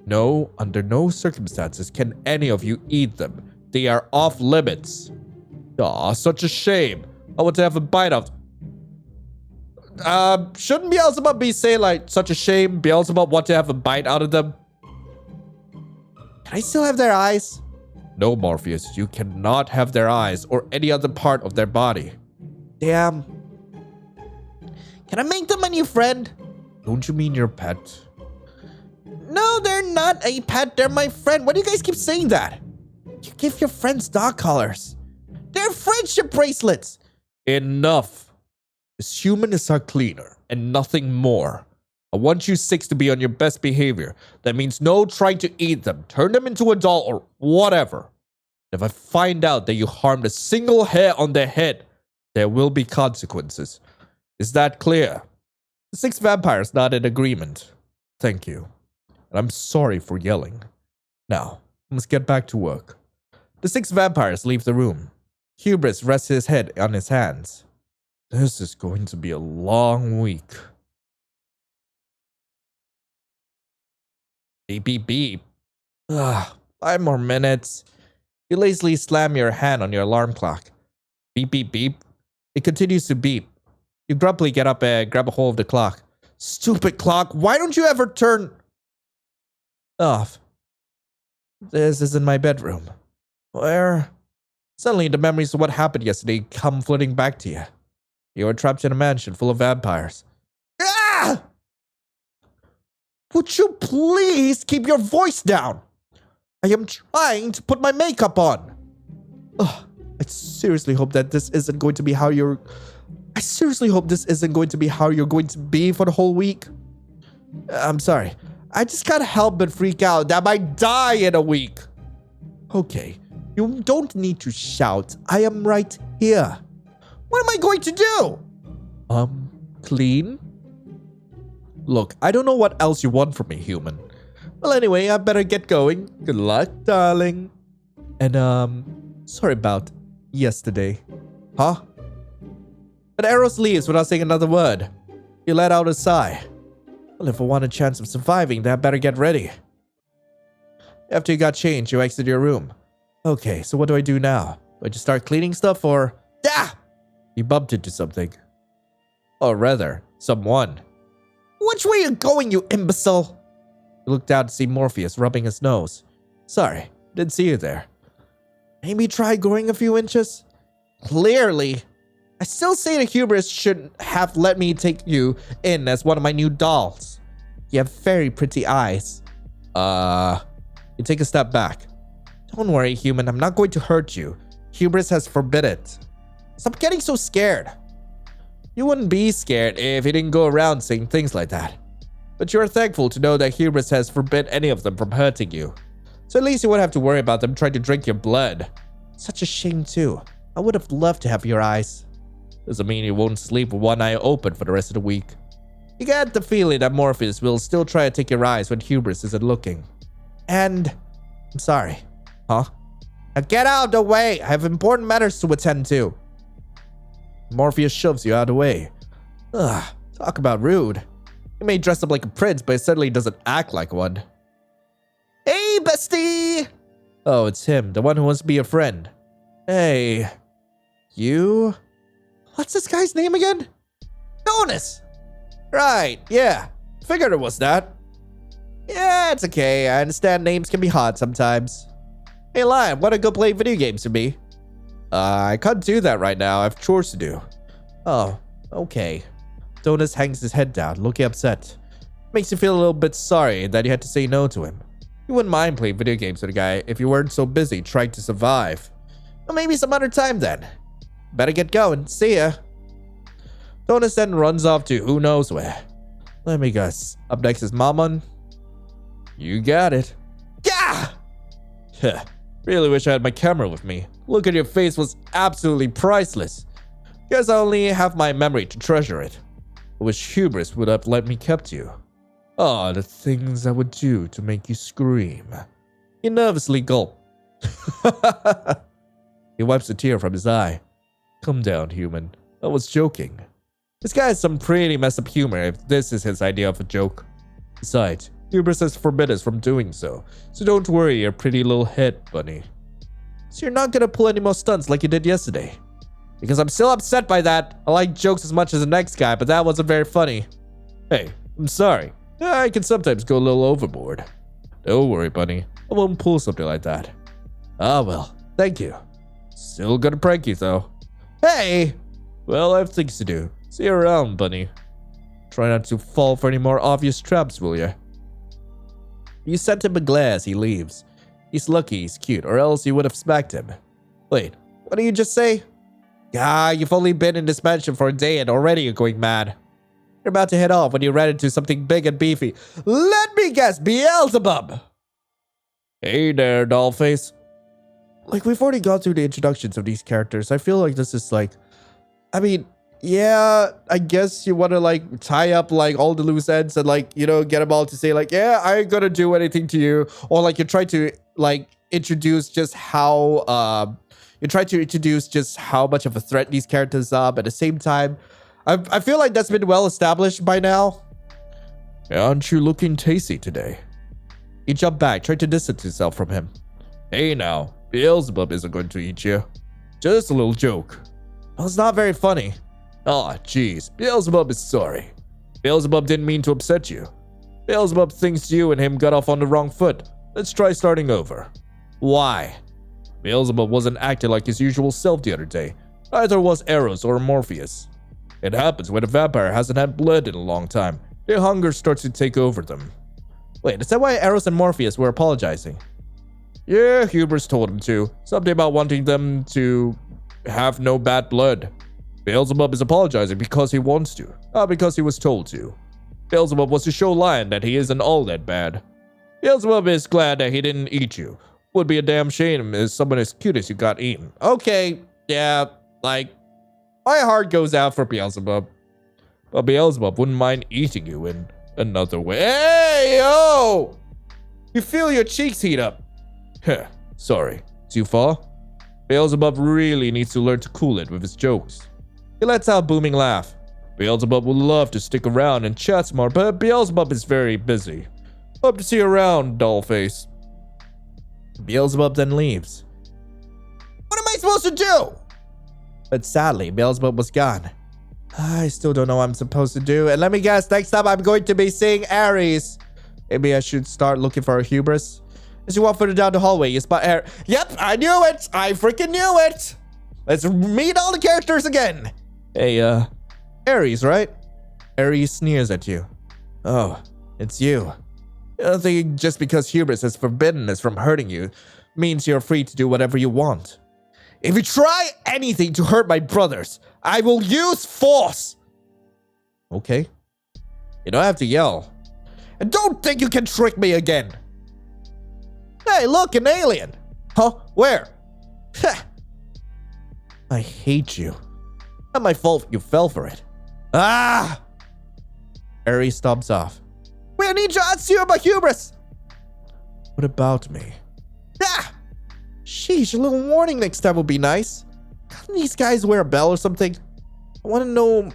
No, under no circumstances can any of you eat them. They are off limits. Aw, such a shame. I want to have a bite of... Shouldn't Beelzebub be saying like, such a shame, Beelzebub want to have a bite out of them? Can I still have their eyes? No, Morpheus, you cannot have their eyes or any other part of their body. Damn. Can I make them a new friend? Don't you mean your pet? No, they're not a pet. They're my friend. Why do you guys keep saying that? You give your friends dog collars. They're friendship bracelets. Enough. This human is our cleaner and nothing more. I want you six to be on your best behavior. That means no trying to eat them, turn them into a doll, or whatever. If I find out that you harmed a single hair on their head, there will be consequences. Is that clear? The 6 vampires nod in agreement. Thank you. And I'm sorry for yelling. Now, let's get back to work. The 6 vampires leave the room. Hubris rests his head on his hands. This is going to be a long week. Beep, beep, beep. 5 more minutes. You lazily slam your hand on your alarm clock. Beep, beep, beep. It continues to beep. You grumpily get up and grab a hold of the clock. Stupid clock, why don't you ever turn off? This isn't my bedroom. Where? Suddenly the memories of what happened yesterday come flooding back to you. You were trapped in a mansion full of vampires. Would you please keep your voice down? I am trying to put my makeup on. Ugh, I seriously hope that this isn't going to be how you're... I seriously hope this isn't going to be how you're going to be for the whole week. I'm sorry. I just can't help but freak out that I might die in a week. Okay, you don't need to shout. I am right here. What am I going to do? Clean? Look, I don't know what else you want from me, human. Well, anyway, I better get going. Good luck, darling. And, sorry about yesterday. Huh? But Eros leaves without saying another word. He let out a sigh. Well, if I want a chance of surviving, then I better get ready. After you got changed, you exit your room. Okay, so what do I do now? Do I just start cleaning stuff or... Ah! You bumped into something. Or rather, someone. Which way are you going, you imbecile? He looked out to see Morpheus rubbing his nose. Sorry, didn't see you there. Maybe try growing a few inches? Clearly. I still say that Hubris shouldn't have let me take you in as one of my new dolls. You have very pretty eyes. You take a step back. Don't worry, human, I'm not going to hurt you. Hubris has forbidden it. Stop getting so scared. You wouldn't be scared if he didn't go around saying things like that. But you are thankful to know that Hubris has forbidden any of them from hurting you. So at least you wouldn't have to worry about them trying to drink your blood. Such a shame too. I would have loved to have your eyes. Doesn't mean you won't sleep with one eye open for the rest of the week. You get the feeling that Morpheus will still try to take your eyes when Hubris isn't looking. And... I'm sorry. Huh? Now get out of the way! I have important matters to attend to. Morpheus shoves you out of the way. Ugh, talk about rude. He may dress up like a prince, but he certainly doesn't act like one. Hey, bestie! Oh, it's him, the one who wants to be a friend. Hey... You? What's this guy's name again? Jonas! Right, yeah. Figured it was that. Yeah, it's okay. I understand names can be hard sometimes. Hey, Lion, wanna go play video games with me? I can't do that right now. I have chores to do. Oh, okay. Jonas hangs his head down, looking upset. Makes you feel a little bit sorry that you had to say no to him. You wouldn't mind playing video games with a guy if you weren't so busy trying to survive. Well, maybe some other time then. Better get going. See ya. Jonas then runs off to who knows where. Let me guess. Up next is Mammon. You got it. Yeah! Really wish I had my camera with me. Look at your face was absolutely priceless. Guess I only have my memory to treasure it. I wish Hubris would have let me kept you. Ah, the things I would do to make you scream. He nervously gulped. He wipes a tear from his eye. Calm down, human. I was joking. This guy has some pretty messed up humor if this is his idea of a joke. Besides, Hubris has forbidden us from doing so don't worry your pretty little head, bunny. So you're not gonna pull any more stunts like you did yesterday? Because I'm still upset by that. I like jokes as much as the next guy, but that wasn't very funny. Hey, I'm sorry. I can sometimes go a little overboard. Don't worry, bunny. I won't pull something like that. Ah, well, thank you. Still gonna prank you, though. Hey! Well, I have things to do. See you around, bunny. Try not to fall for any more obvious traps, will ya? You sent him a glare as he leaves. He's lucky he's cute, or else you would have smacked him. Wait, what did you just say? Ah, you've only been in this mansion for a day and already you're going mad. You're about to head off when you ran into something big and beefy. Let me guess, Beelzebub! Hey there, dollface. Like, we've already gone through the introductions of these characters. I feel like this is like... I mean, yeah, I guess you want to, like, tie up, like, all the loose ends and, like, you know, get them all to say, like, yeah, I ain't gonna do anything to you. Or, like, you try to, like, introduce just how, you try to introduce just how much of a threat these characters are, but at the same time, I feel like that's been well established by now. Aren't you looking tasty today? He jumped back, trying to distance himself from him. Hey now, Beelzebub isn't going to eat you. Just a little joke. Well, it's not very funny. Aw, jeez, Beelzebub is sorry. Beelzebub didn't mean to upset you. Beelzebub thinks you and him got off on the wrong foot. Let's try starting over. Why? Beelzebub wasn't acting like his usual self the other day. Neither was Eros or Morpheus. It happens when a vampire hasn't had blood in a long time. Their hunger starts to take over them. Wait, is that why Eros and Morpheus were apologizing? Yeah, Hubris told him to. Something about wanting them to have no bad blood. Beelzebub is apologizing because he wants to, not because he was told to. Beelzebub was to show Lion that he isn't all that bad. Beelzebub is glad that he didn't eat you. Would be a damn shame if someone as cute as you got eaten. Okay, yeah, like, my heart goes out for Beelzebub. But Beelzebub wouldn't mind eating you in another way. Hey, yo! You feel your cheeks heat up. Heh, sorry. Too far? Beelzebub really needs to learn to cool it with his jokes. He lets out a booming laugh. Beelzebub would love to stick around and chat some more, but Beelzebub is very busy. Hope to see you around, dollface. Beelzebub then leaves. What am I supposed to do? But sadly, Beelzebub was gone. I still don't know what I'm supposed to do. And let me guess, next time I'm going to be seeing Ares. Maybe I should start looking for a Hubris. As you walk further down the hallway, you spot Ares. Yep, I knew it. I freaking knew it. Let's meet all the characters again. Hey, Ares, right? Ares sneers at you. Oh, it's you. I don't think just because Hubris has forbidden us from hurting you means you're free to do whatever you want. If you try anything to hurt my brothers, I will use force. Okay. You don't have to yell. And don't think you can trick me again. Hey, look, an alien. Huh? Where? I hate you. Not my fault you fell for it. Ah! Ares stomps off. We need to ask you about Hubris. What about me? Ah! Sheesh, a little warning next time would be nice. Can't these guys wear a bell or something? I want to know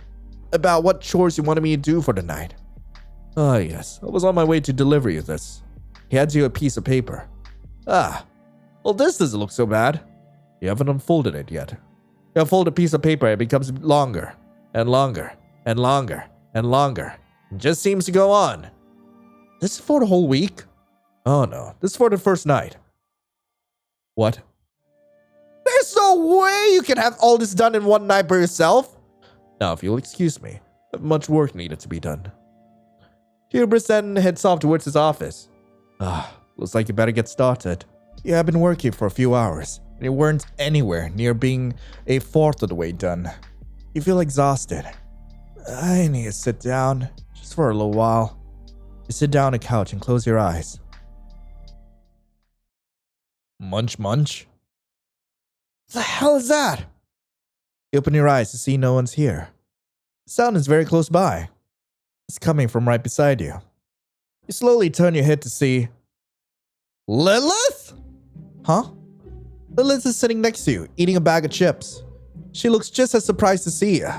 about what chores you wanted me to do for the night. Ah, yes. I was on my way to deliver you this. He hands you a piece of paper. Ah, well, this doesn't look so bad. You haven't unfolded it yet. You unfold a piece of paper, it becomes longer and longer and longer and longer. It just seems to go on. This is for the whole week? Oh no, this is for the first night. What? There's no way you can have all this done in one night by yourself. Now, if you'll excuse me, I have much work needed to be done. Hubris then heads off towards his office. Looks like you better get started. You have been working for a few hours, and you weren't anywhere near being a fourth of the way done. You feel exhausted. I need to sit down, just for a little while. You sit down on a couch and close your eyes. Munch munch? What the hell is that? You open your eyes to see no one's here. The sound is very close by. It's coming from right beside you. You slowly turn your head to see... Lilith? Huh? Lilith is sitting next to you, eating a bag of chips. She looks just as surprised to see you.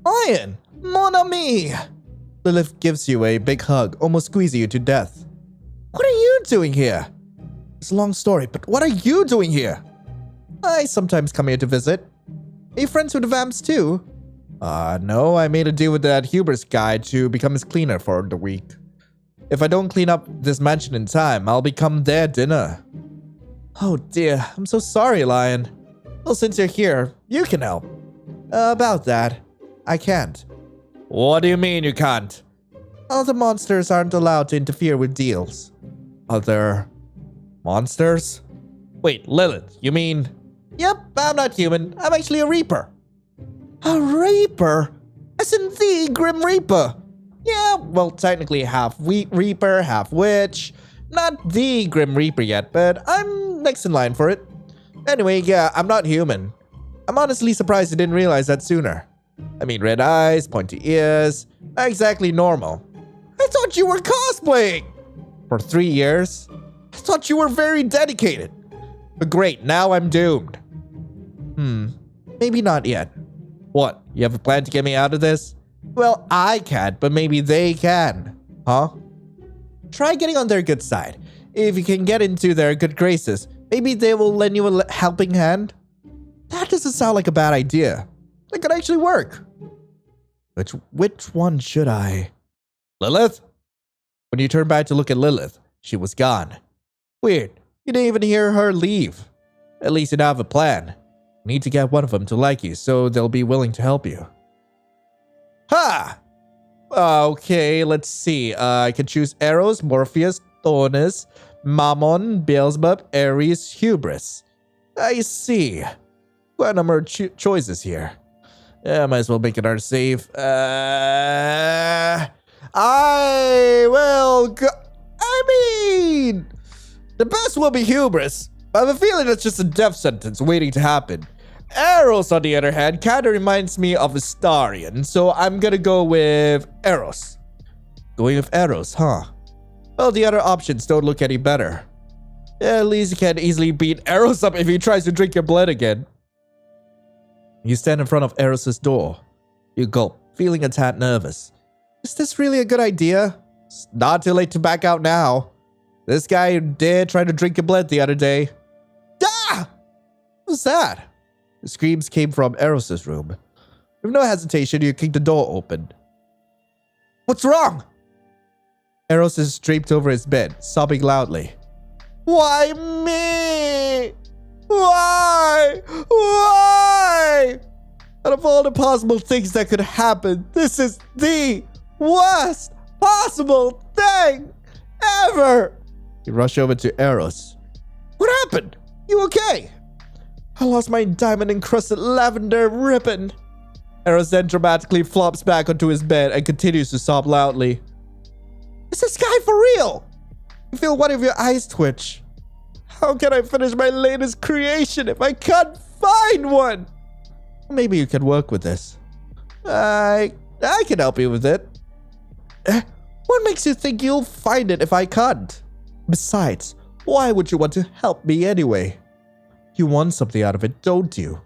Lion, mon ami! Lilith gives you a big hug, almost squeezing you to death. What are you doing here? It's a long story, but what are you doing here? I sometimes come here to visit. Are you friends with the Vamps too? No, I made a deal with that Hubris guy to become his cleaner for the week. If I don't clean up this mansion in time, I'll become their dinner. Oh dear, I'm so sorry, Lion. Well, since you're here, you can help. About that, I can't. What do you mean you can't? Other monsters aren't allowed to interfere with deals. Other monsters? Wait, Lilith, you mean... Yep, I'm not human. I'm actually a Reaper. A Reaper? As in the Grim Reaper? Yeah, well, technically half Reaper, half Witch. Not the Grim Reaper yet, but I'm next in line for it. Anyway, yeah, I'm not human. I'm honestly surprised I didn't realize that sooner. I mean, red eyes, pointy ears, not exactly normal. I thought you were cosplaying! For 3 years? I thought you were very dedicated. But great, now I'm doomed. Maybe not yet. What, you have a plan to get me out of this? Well, I can't, but maybe they can. Huh? Try getting on their good side. If you can get into their good graces, maybe they will lend you a helping hand. That doesn't sound like a bad idea. That could actually work. Which one should I? Lilith? When you turn back to look at Lilith, she was gone. Weird. You didn't even hear her leave. At least you now have a plan. You need to get one of them to like you so they'll be willing to help you. Ha! Okay, let's see. I can choose Eros, Morpheus, Thornus, Mammon, Beelzebub, Ares, Hubris. I see. Quite a number of choices here. Yeah, might as well make another save. I will go. I mean, the best will be Hubris. I have a feeling that's just a death sentence waiting to happen. Eros, on the other hand, kind of reminds me of Astarion, so I'm gonna go with Eros. Going with Eros, huh? Well, the other options don't look any better. Yeah, at least you can easily beat Eros up if he tries to drink your blood again. You stand in front of Eros' door. You gulp, feeling a tad nervous. Is this really a good idea? It's not too late to back out now. This guy did try to drink your blood the other day. Ah! What's that? The screams came from Eros' room. With no hesitation, you kick the door open. What's wrong? Eros is draped over his bed, sobbing loudly. Why me? Why? Why? Out of all the possible things that could happen, this is the worst possible thing ever. You rush over to Eros. What happened? You okay? I lost my diamond-encrusted lavender ribbon. Eros then dramatically flops back onto his bed and continues to sob loudly. Is this guy for real? You feel one of your eyes twitch. How can I finish my latest creation if I can't find one? Maybe you can work with this. I can help you with it. What makes you think you'll find it if I can't? Besides, why would you want to help me anyway? You want something out of it, don't you?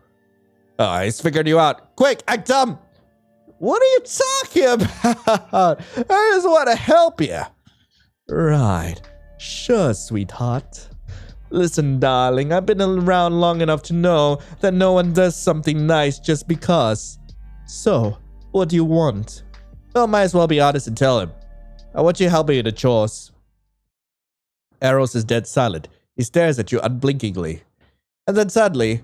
Oh, I figured you out. Quick, act dumb! What are you talking about? I just want to help you. Right. Sure, sweetheart. Listen, darling, I've been around long enough to know that no one does something nice just because. So, what do you want? Well, might as well be honest and tell him. I want you to help me with the chores. Aros is dead silent. He stares at you unblinkingly. And then suddenly...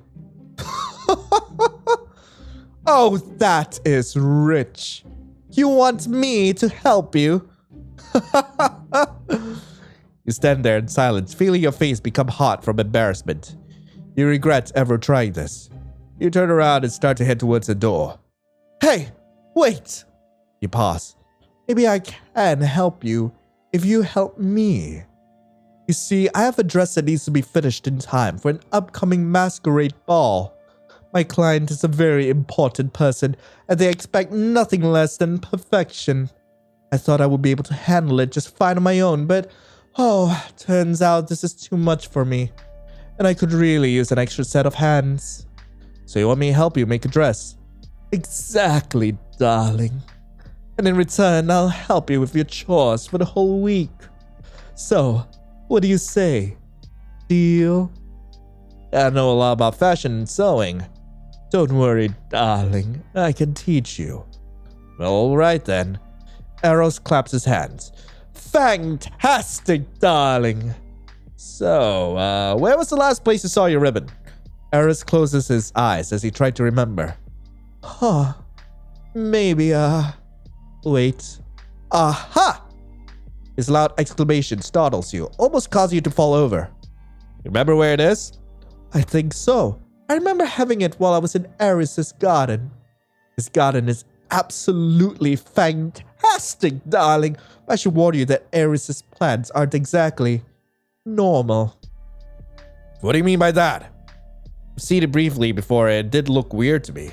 Oh, that is rich. You want me to help you? You stand there in silence, feeling your face become hot from embarrassment. You regret ever trying this. You turn around and start to head towards the door. Hey, wait! You pause. Maybe I can help you if you help me. You see, I have a dress that needs to be finished in time for an upcoming masquerade ball. My client is a very important person, and they expect nothing less than perfection. I thought I would be able to handle it just fine on my own, but turns out this is too much for me. And I could really use an extra set of hands. So you want me to help you make a dress? Exactly, darling. And in return, I'll help you with your chores for the whole week. So, what do you say? Deal? I know a lot about fashion and sewing. Don't worry, darling. I can teach you. Well, all right then. Aros claps his hands. Fantastic, darling. So, where was the last place you saw your ribbon? Aros closes his eyes as he tried to remember. Maybe, wait. Aha! His loud exclamation startles you, almost causing you to fall over. Remember where it is? I think so. I remember having it while I was in Ares' garden. His garden is absolutely fantastic, darling. I should warn you that Ares' plants aren't exactly normal. What do you mean by that? I've seen it briefly before and it did look weird to me.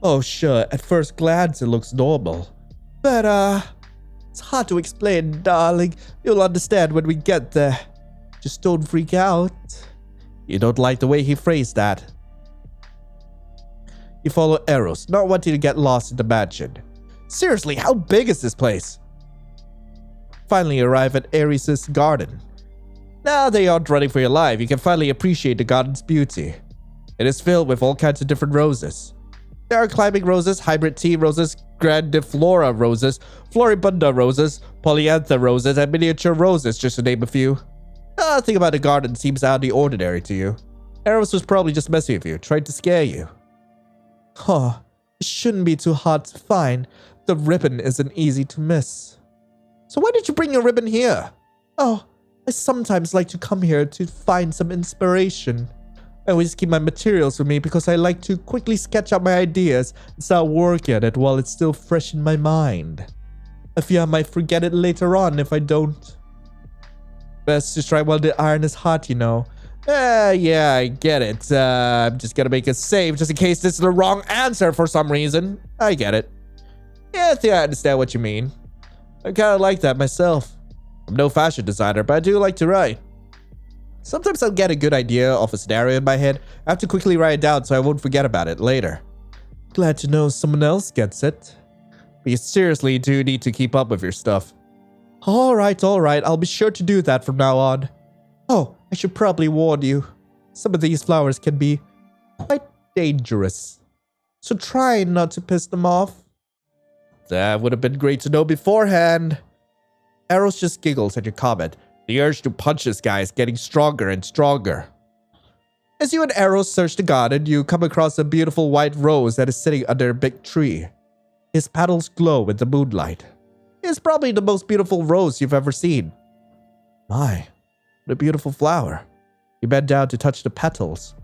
Oh sure, at first glance it looks normal. But it's hard to explain, darling. You'll understand when we get there. Just don't freak out. You don't like the way he phrased that. You follow Eros, not wanting to get lost in the mansion. Seriously, how big is this place? Finally arrive at Ares' garden. Now that you aren't running for your life, you can finally appreciate the garden's beauty. It is filled with all kinds of different roses. There are climbing roses, hybrid tea roses, grandiflora roses, floribunda roses, polyantha roses, and miniature roses, just to name a few. Nothing about the garden seems out of the ordinary to you. Eros was probably just messing with you, trying to scare you. It shouldn't be too hard to find, The ribbon isn't easy to miss. So why did you bring your ribbon here? Oh, I sometimes like to come here to find some inspiration. I always keep my materials with me because I like to quickly sketch out my ideas and start working at it while it's still fresh in my mind. I fear I might forget it later on if I don't. Best to strike while the iron is hot, you know. Yeah, I get it. I'm just gonna make a save just in case this is the wrong answer for some reason. I get it. Yeah, I think I understand what you mean. I kinda like that myself. I'm no fashion designer, but I do like to write. Sometimes I'll get a good idea of a scenario in my head. I have to quickly write it down so I won't forget about it later. Glad to know someone else gets it. But you seriously do need to keep up with your stuff. Alright, I'll be sure to do that from now on. Oh, I should probably warn you. Some of these flowers can be quite dangerous. So try not to piss them off. That would have been great to know beforehand. Aros just giggles at your comment. The urge to punch this guy is getting stronger and stronger. As you and Eros search the garden, you come across a beautiful white rose that is sitting under a big tree. His petals glow with the moonlight. It's probably the most beautiful rose you've ever seen. My, what a beautiful flower. You bend down to touch the petals.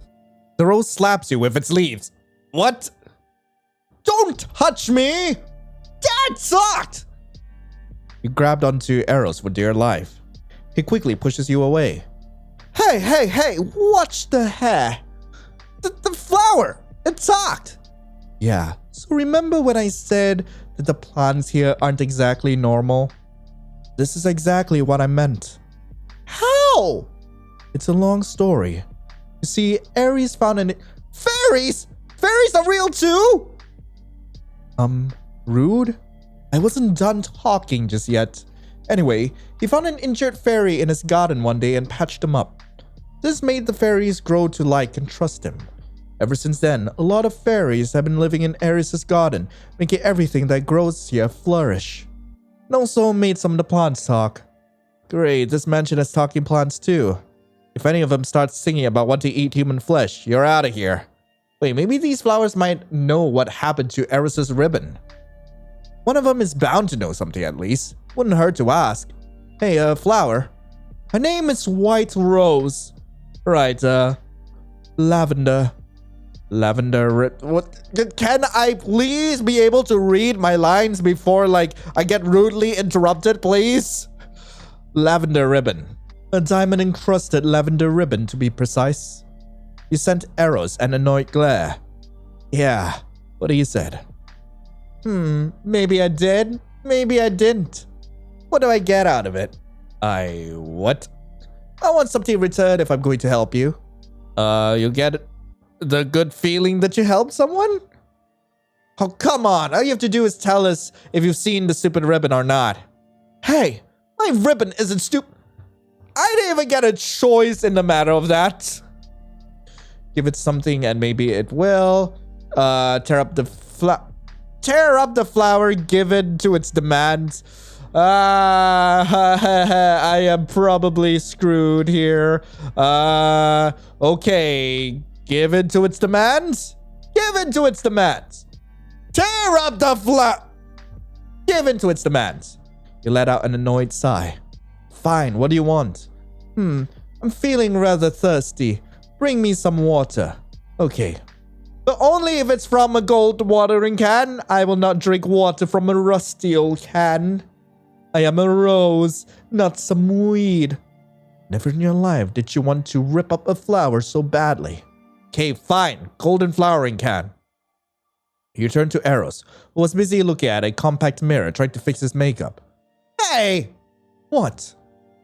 The rose slaps you with its leaves. What? Don't touch me! That sucked! You grabbed onto Eros for dear life. He quickly pushes you away. Hey, watch the hair. The flower, it talked. Yeah, so remember when I said that the plants here aren't exactly normal? This is exactly what I meant. How? It's a long story. You see, Ares found an... Fairies? Fairies are real too? Rude? I wasn't done talking just yet. Anyway, he found an injured fairy in his garden one day and patched him up. This made the fairies grow to like and trust him. Ever since then, a lot of fairies have been living in Ares' garden, making everything that grows here flourish. And also made some of the plants talk. Great, this mansion has talking plants too. If any of them start singing about what to eat human flesh, you're out of here. Wait, maybe these flowers might know what happened to Eros' ribbon. One of them is bound to know something at least. Wouldn't hurt to ask. Hey, flower. Her name is White Rose. Right, Lavender. What? Can I please be able to read my lines before, I get rudely interrupted, please? Lavender ribbon. A diamond-encrusted lavender ribbon, to be precise. You sent Eros an annoyed glare. Yeah, what he said. Maybe I did, maybe I didn't. What do I get out of it? What? I want something in return if I'm going to help you. You'll get the good feeling that you helped someone? Oh, come on. All you have to do is tell us if you've seen the stupid ribbon or not. Hey, my ribbon isn't stupid. I didn't even get a choice in the matter of that. Give it something and maybe it will. Tear up the flower, give it to its demands. I am probably screwed here. Okay. Give in to its demands? Give in to its demands. Tear up the flower. Give in to its demands. You let out an annoyed sigh. Fine, what do you want? I'm feeling rather thirsty. Bring me some water. Okay. But only if it's from a gold watering can. I will not drink water from a rusty old can. I am a rose, not some weed. Never in your life did you want to rip up a flower so badly. Okay, fine. Golden flowering can. You turn to Eros, who was busy looking at a compact mirror trying to fix his makeup. Hey! What?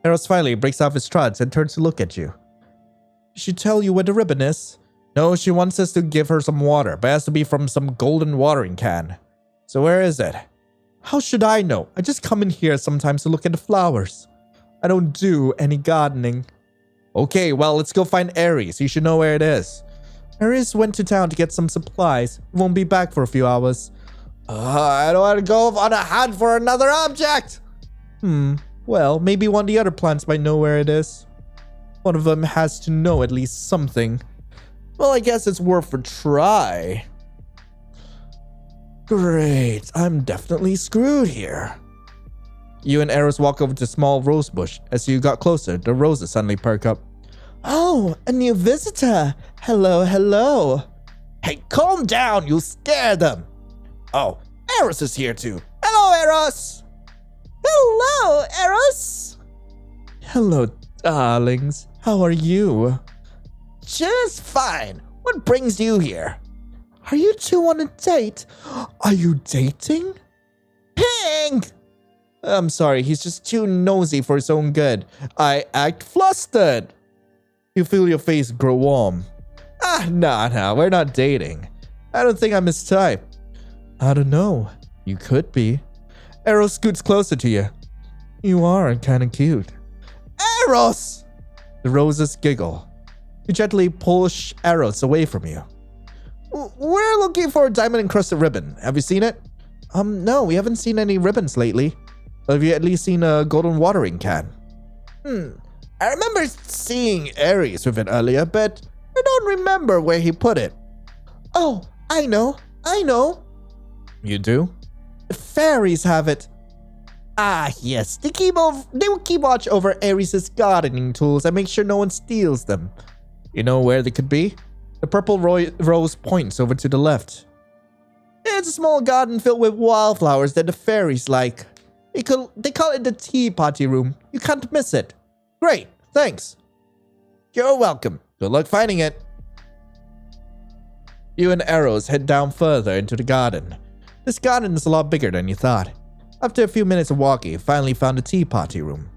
Eros finally breaks off his struts and turns to look at you. Did she tell you where the ribbon is? No, she wants us to give her some water, but it has to be from some golden watering can. So where is it? How should I know? I just come in here sometimes to look at the flowers. I don't do any gardening. Okay, well, let's go find Ares. You should know where it is. Ares went to town to get some supplies. He won't be back for a few hours. I don't want to go on a hunt for another object. Well, maybe one of the other plants might know where it is. One of them has to know at least something. Well, I guess it's worth a try. Great, I'm definitely screwed here. You and Eros walk over to a small rose bush. As you got closer, the roses suddenly perk up. Oh, a new visitor. Hello, hello. Hey, calm down, you'll scare them. Oh, Eros is here too. Hello, Eros. Hello, Eros. Hello, darlings. How are you? Just fine. What brings you here? Are you two on a date? Are you dating? Ping! I'm sorry, he's just too nosy for his own good. I act flustered. You feel your face grow warm. Nah, we're not dating. I don't think I'm his type. I don't know. You could be. Eros scoots closer to you. You are kinda cute. Eros! The roses giggle. You gently push Eros away from you. We're looking for a diamond-encrusted ribbon. Have you seen it? No, we haven't seen any ribbons lately. Have you at least seen a golden watering can? I remember seeing Ares with it earlier, but I don't remember where he put it. Oh, I know. You do? The fairies have it. Ah, yes. They will keep watch over Ares' gardening tools and make sure no one steals them. You know where they could be? The purple rose points over to the left. It's a small garden filled with wildflowers that the fairies like. They call it the tea party room. You can't miss it. Great, thanks. You're welcome. Good luck finding it. You and Aros head down further into the garden. This garden is a lot bigger than you thought. After a few minutes of walking, you finally found the tea party room.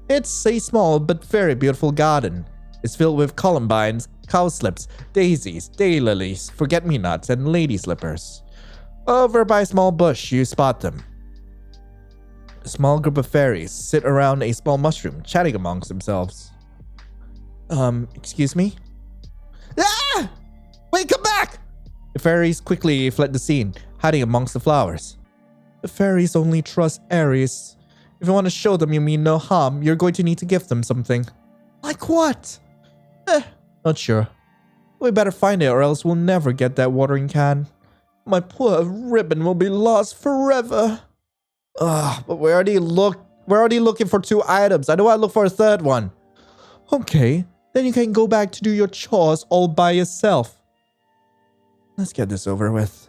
It's a small but very beautiful garden. It's filled with columbines, cowslips, daisies, daylilies, forget-me-nots, and lady slippers. Over by a small bush, you spot them. A small group of fairies sit around a small mushroom, chatting amongst themselves. Excuse me? Ah! Wait, come back! The fairies quickly fled the scene, hiding amongst the flowers. The fairies only trust Ares. If you want to show them you mean no harm, you're going to need to give them something. Like what? Not sure. We better find it or else we'll never get that watering can. My poor ribbon will be lost forever. But we're already looking for 2 items. I don't want to look for a 3rd one. Okay, then you can go back to do your chores all by yourself. Let's get this over with.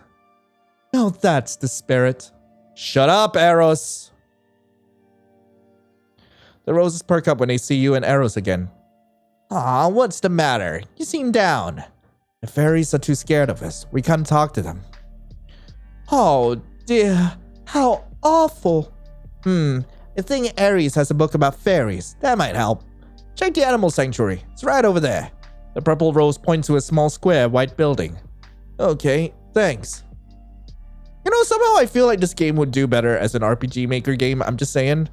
Now that's the spirit. Shut up, Aros. The roses perk up when they see you and Aros again. Aw, what's the matter? You seem down. The fairies are too scared of us. We can't talk to them. Oh dear, how awful. I think Ares has a book about fairies. That might help. Check the animal sanctuary. It's right over there. The purple rose points to a small square white building. Okay, thanks. You know, somehow I feel like this game would do better as an RPG Maker game, I'm just saying.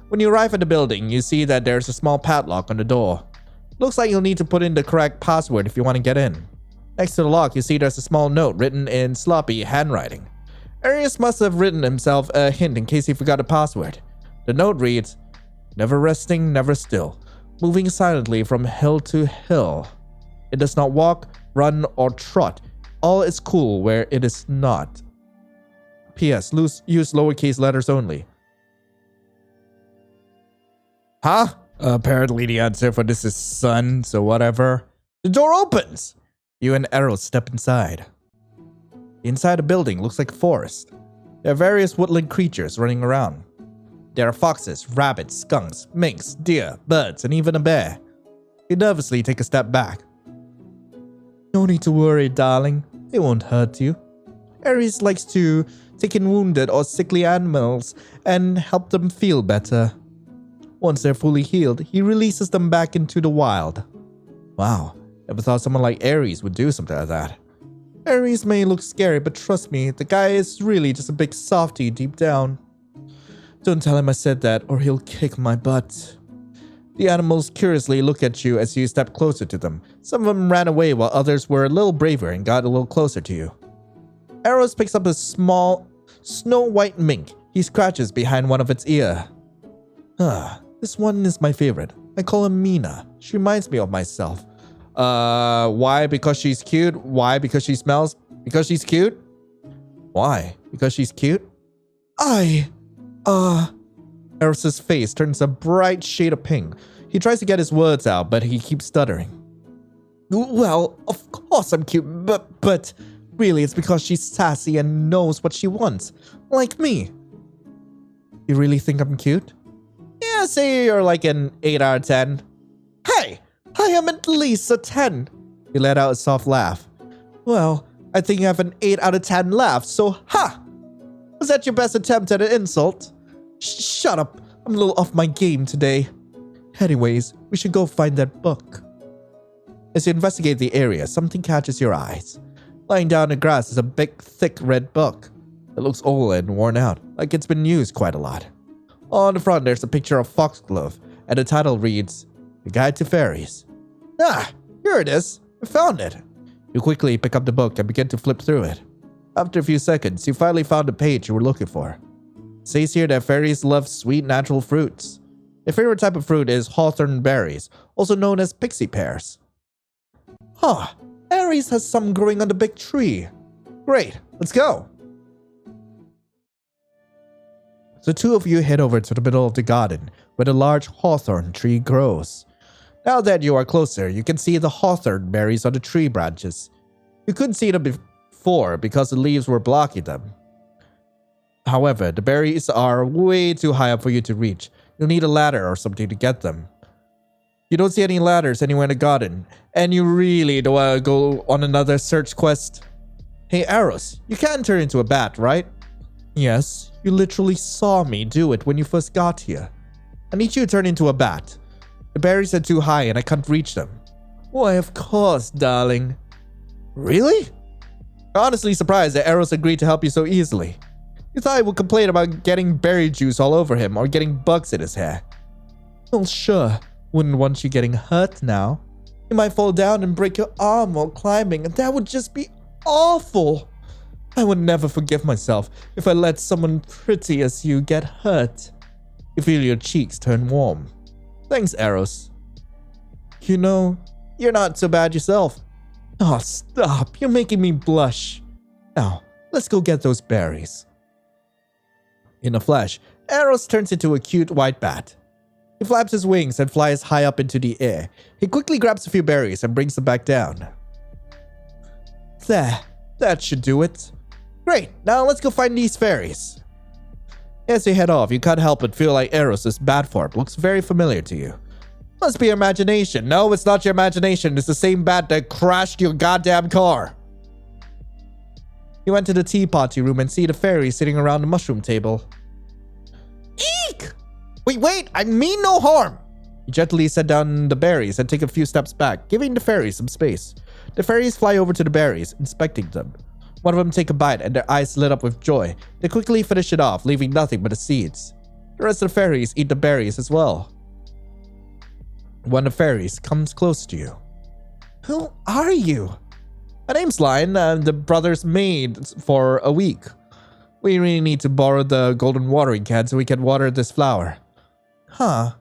When you arrive at the building, you see that there's a small padlock on the door. Looks like you'll need to put in the correct password if you want to get in. Next to the lock, you see there's a small note written in sloppy handwriting. Ares must have written himself a hint in case he forgot a password. The note reads, "Never resting, never still, moving silently from hill to hill. It does not walk, run, or trot. All is cool where it is not. P.S. Use lowercase letters only." Huh? Apparently the answer for this is sun, so whatever. The door opens! You and Eros step inside. Inside the building looks like a forest. There are various woodland creatures running around. There are foxes, rabbits, skunks, minks, deer, birds, and even a bear. You nervously take a step back. No need to worry, darling. They won't hurt you. Ares likes to take in wounded or sickly animals and help them feel better. Once they're fully healed, he releases them back into the wild. Wow, never thought someone like Ares would do something like that. Ares may look scary, but trust me, the guy is really just a big softie deep down. Don't tell him I said that, or he'll kick my butt. The animals curiously look at you as you step closer to them. Some of them ran away while others were a little braver and got a little closer to you. Eros picks up a small, snow-white mink. He scratches behind one of its ear. This one is my favorite. I call her Mina. She reminds me of myself. Why? Because she's cute? Why? Because she smells? Because she's cute? Why? Because she's cute? Eros's face turns a bright shade of pink. He tries to get his words out, but he keeps stuttering. Well, of course I'm cute, but really it's because she's sassy and knows what she wants. Like me. You really think I'm cute? Yeah, say you're like an 8 out of 10. Hey, I am at least a 10. He let out a soft laugh. Well, I think you have an 8 out of 10 laugh, so ha! Was that your best attempt at an insult? Shut up, I'm a little off my game today. Anyways, we should go find that book. As you investigate the area, something catches your eyes. Lying down in the grass is a big, thick red book. It looks old and worn out, like it's been used quite a lot. On the front, there's a picture of Foxglove, and the title reads, The Guide to Fairies. Ah, here it is. I found it. You quickly pick up the book and begin to flip through it. After a few seconds, you finally found the page you were looking for. It says here that fairies love sweet natural fruits. Their favorite type of fruit is hawthorn berries, also known as pixie pears. Huh, Ares has some growing on the big tree. Great, let's go. The two of you head over to the middle of the garden, where the large hawthorn tree grows. Now that you are closer, you can see the hawthorn berries on the tree branches. You couldn't see them before because the leaves were blocking them. However, the berries are way too high up for you to reach. You'll need a ladder or something to get them. You don't see any ladders anywhere in the garden, and you really don't want to go on another search quest. Hey Aros, you can't turn into a bat, right? Yes, you literally saw me do it when you first got here. I need you to turn into a bat. The berries are too high and I can't reach them. Why, of course, darling. Really? I'm honestly surprised that Eros agreed to help you so easily. You thought he would complain about getting berry juice all over him or getting bugs in his hair. Well, sure. Wouldn't want you getting hurt now. You might fall down and break your arm while climbing, and that would just be awful. I would never forgive myself if I let someone pretty as you get hurt. You feel your cheeks turn warm. Thanks, Eros. You know, you're not so bad yourself. Oh, stop. You're making me blush. Now, let's go get those berries. In a flash, Eros turns into a cute white bat. He flaps his wings and flies high up into the air. He quickly grabs a few berries and brings them back down. There, that should do it. Great, now let's go find these fairies. As you head off, you can't help but feel like Eros' bat form looks very familiar to you. Must be your imagination. No, it's not your imagination. It's the same bat that crashed your goddamn car. You enter the tea party room and see the fairies sitting around the mushroom table. Eek! Wait, I mean no harm. You gently set down the berries and take a few steps back, giving the fairies some space. The fairies fly over to the berries, inspecting them. One of them take a bite and their eyes lit up with joy. They quickly finish it off, leaving nothing but the seeds. The rest of the fairies eat the berries as well. One of the fairies comes close to you. Who are you? My name's Lion. I'm the brother's maid for a week. We really need to borrow the golden watering can so we can water this flower. Huh.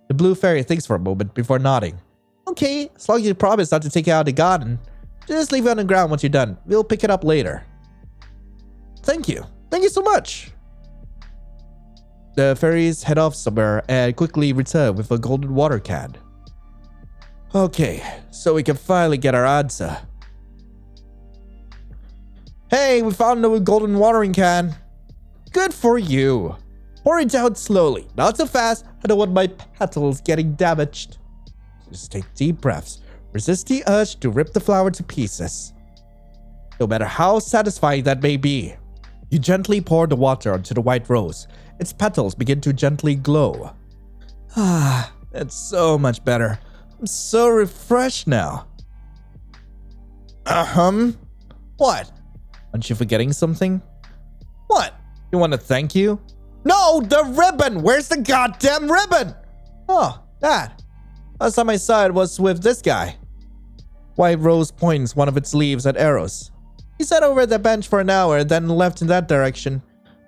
The blue fairy thinks for a moment before nodding. Okay, as long as you promise not to take it out of the garden. Just leave it on the ground once you're done. We'll pick it up later. Thank you. Thank you so much. The fairies head off somewhere and quickly return with a golden water can. Okay, so we can finally get our answer. Hey, we found the golden watering can. Good for you. Pour it down slowly, not so fast. I don't want my petals getting damaged. Just take deep breaths. Resist the urge to rip the flower to pieces. No matter how satisfying that may be. You gently pour the water onto the white rose. Its petals begin to gently glow. Ah, that's so much better. I'm so refreshed now. What? Aren't you forgetting something? What? You want to thank you? No, the ribbon! Where's the goddamn ribbon? Oh, that. Last time I saw it was with this guy. White Rose points one of its leaves at Eros. He sat over at the bench for an hour, then left in that direction.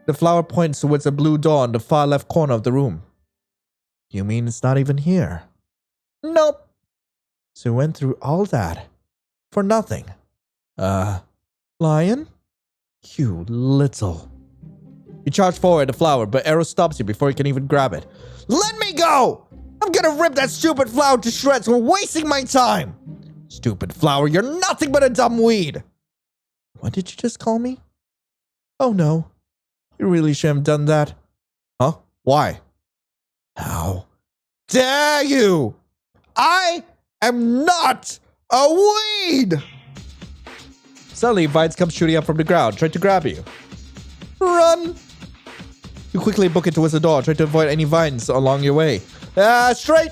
The flower points towards a blue door in the far left corner of the room. You mean it's not even here? Nope. So we went through all that for nothing. Lion? You little... You charge forward the flower, but Eros stops you before you can even grab it. Let me go! I'm gonna rip that stupid flower to shreds for wasting my time! Stupid flower, you're nothing but a dumb weed! What did you just call me? Oh no. You really shouldn't have done that. Huh? Why? How dare you? I am not a weed! Suddenly, vines come shooting up from the ground, trying to grab you. Run! You quickly book it towards the door, trying to avoid any vines along your way. Straight!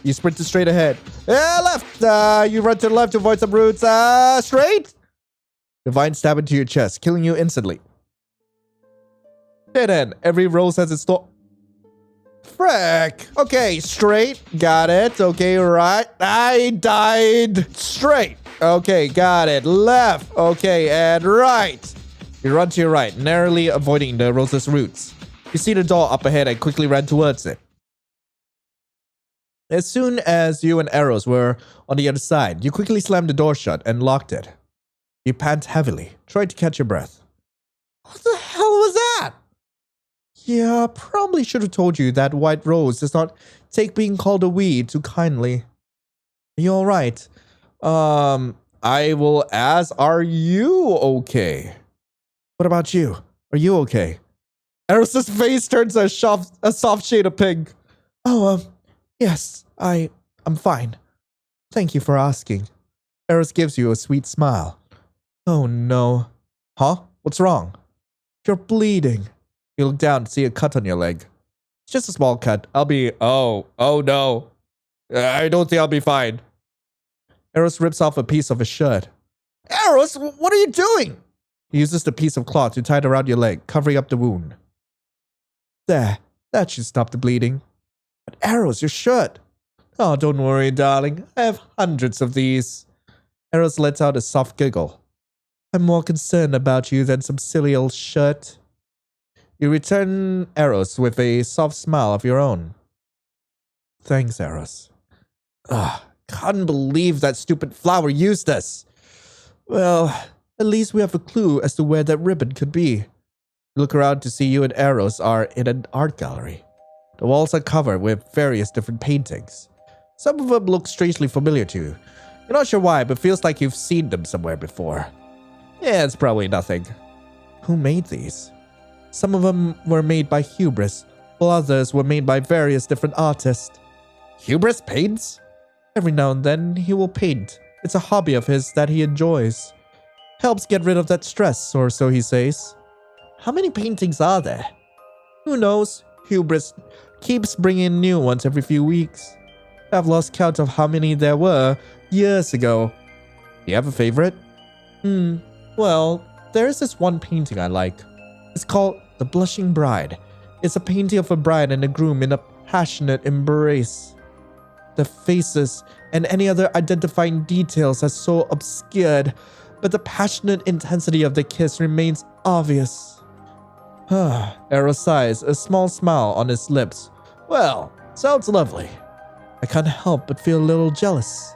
You sprint straight ahead. Left! You run to the left to avoid some roots. Straight! The vines stab into your chest, killing you instantly. Dead end. Every rose has its door. Frick! Okay, straight. Got it. Okay, right. I died. Straight. Okay, got it. Left. Okay, and right. You run to your right, narrowly avoiding the rose's roots. You see the door up ahead and quickly ran towards it. As soon as you and Aros were on the other side, you quickly slammed the door shut and locked it. You pant heavily, trying to catch your breath. What the hell was that? Yeah, probably should have told you that White Rose does not take being called a weed too kindly. Are you alright? I will ask, are you okay? What about you? Are you okay? Eros' face turns a soft shade of pink. Oh, yes, I'm fine. Thank you for asking. Eros gives you a sweet smile. Oh no. Huh? What's wrong? You're bleeding. You look down to see a cut on your leg. It's just a small cut. Oh no. I don't think I'll be fine. Eros rips off a piece of his shirt. Eros, what are you doing? He uses the piece of cloth to tie it around your leg, covering up the wound. There, that should stop the bleeding. But Eros, your shirt. Oh, don't worry, darling. I have hundreds of these. Eros lets out a soft giggle. I'm more concerned about you than some silly old shirt. You return Eros with a soft smile of your own. Thanks, Eros. Can't believe that stupid flower used us. Well, at least we have a clue as to where that ribbon could be. You look around to see you and Eros are in an art gallery. The walls are covered with various different paintings. Some of them look strangely familiar to you. You're not sure why, but feels like you've seen them somewhere before. Yeah, it's probably nothing. Who made these? Some of them were made by Hubris, while others were made by various different artists. Hubris paints? Every now and then, he will paint. It's a hobby of his that he enjoys. Helps get rid of that stress, or so he says. How many paintings are there? Who knows? Hubris keeps bringing new ones every few weeks. I've lost count of how many there were years ago. Do you have a favorite? Well, there's this one painting I like. It's called The Blushing Bride. It's a painting of a bride and a groom in a passionate embrace. The faces and any other identifying details are so obscured, but the passionate intensity of the kiss remains obvious. Eros sighs, a small smile on his lips. Well, sounds lovely. I can't help but feel a little jealous.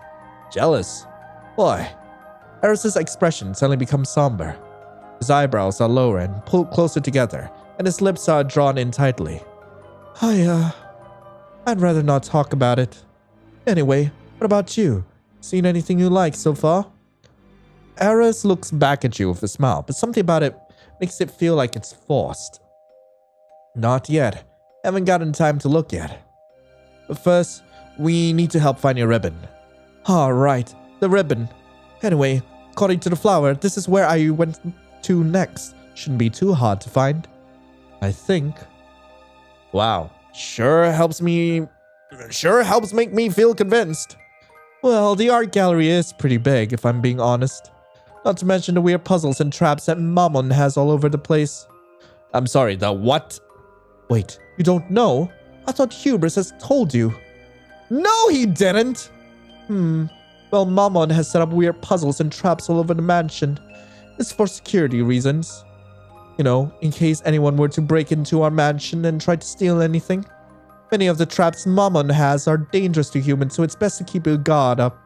Jealous? Why? Eros' expression suddenly becomes somber. His eyebrows are lower and pulled closer together, and his lips are drawn in tightly. I'd rather not talk about it. Anyway, what about you? Seen anything you like so far? Aros looks back at you with a smile, but something about it makes it feel like it's forced. Not yet. Haven't gotten time to look yet. But first, we need to help find your ribbon. Right, the ribbon. Anyway, according to the flower, this is where I went to next. Shouldn't be too hard to find. I think. Wow, sure helps make me feel convinced. Well, the art gallery is pretty big, if I'm being honest. Not to mention the weird puzzles and traps that Mammon has all over the place. I'm sorry, the what? Wait, you don't know? I thought Hubris has told you. No, he didn't! Well, Mammon has set up weird puzzles and traps all over the mansion. It's for security reasons. You know, in case anyone were to break into our mansion and try to steal anything. Many of the traps Mammon has are dangerous to humans, so it's best to keep your guard up.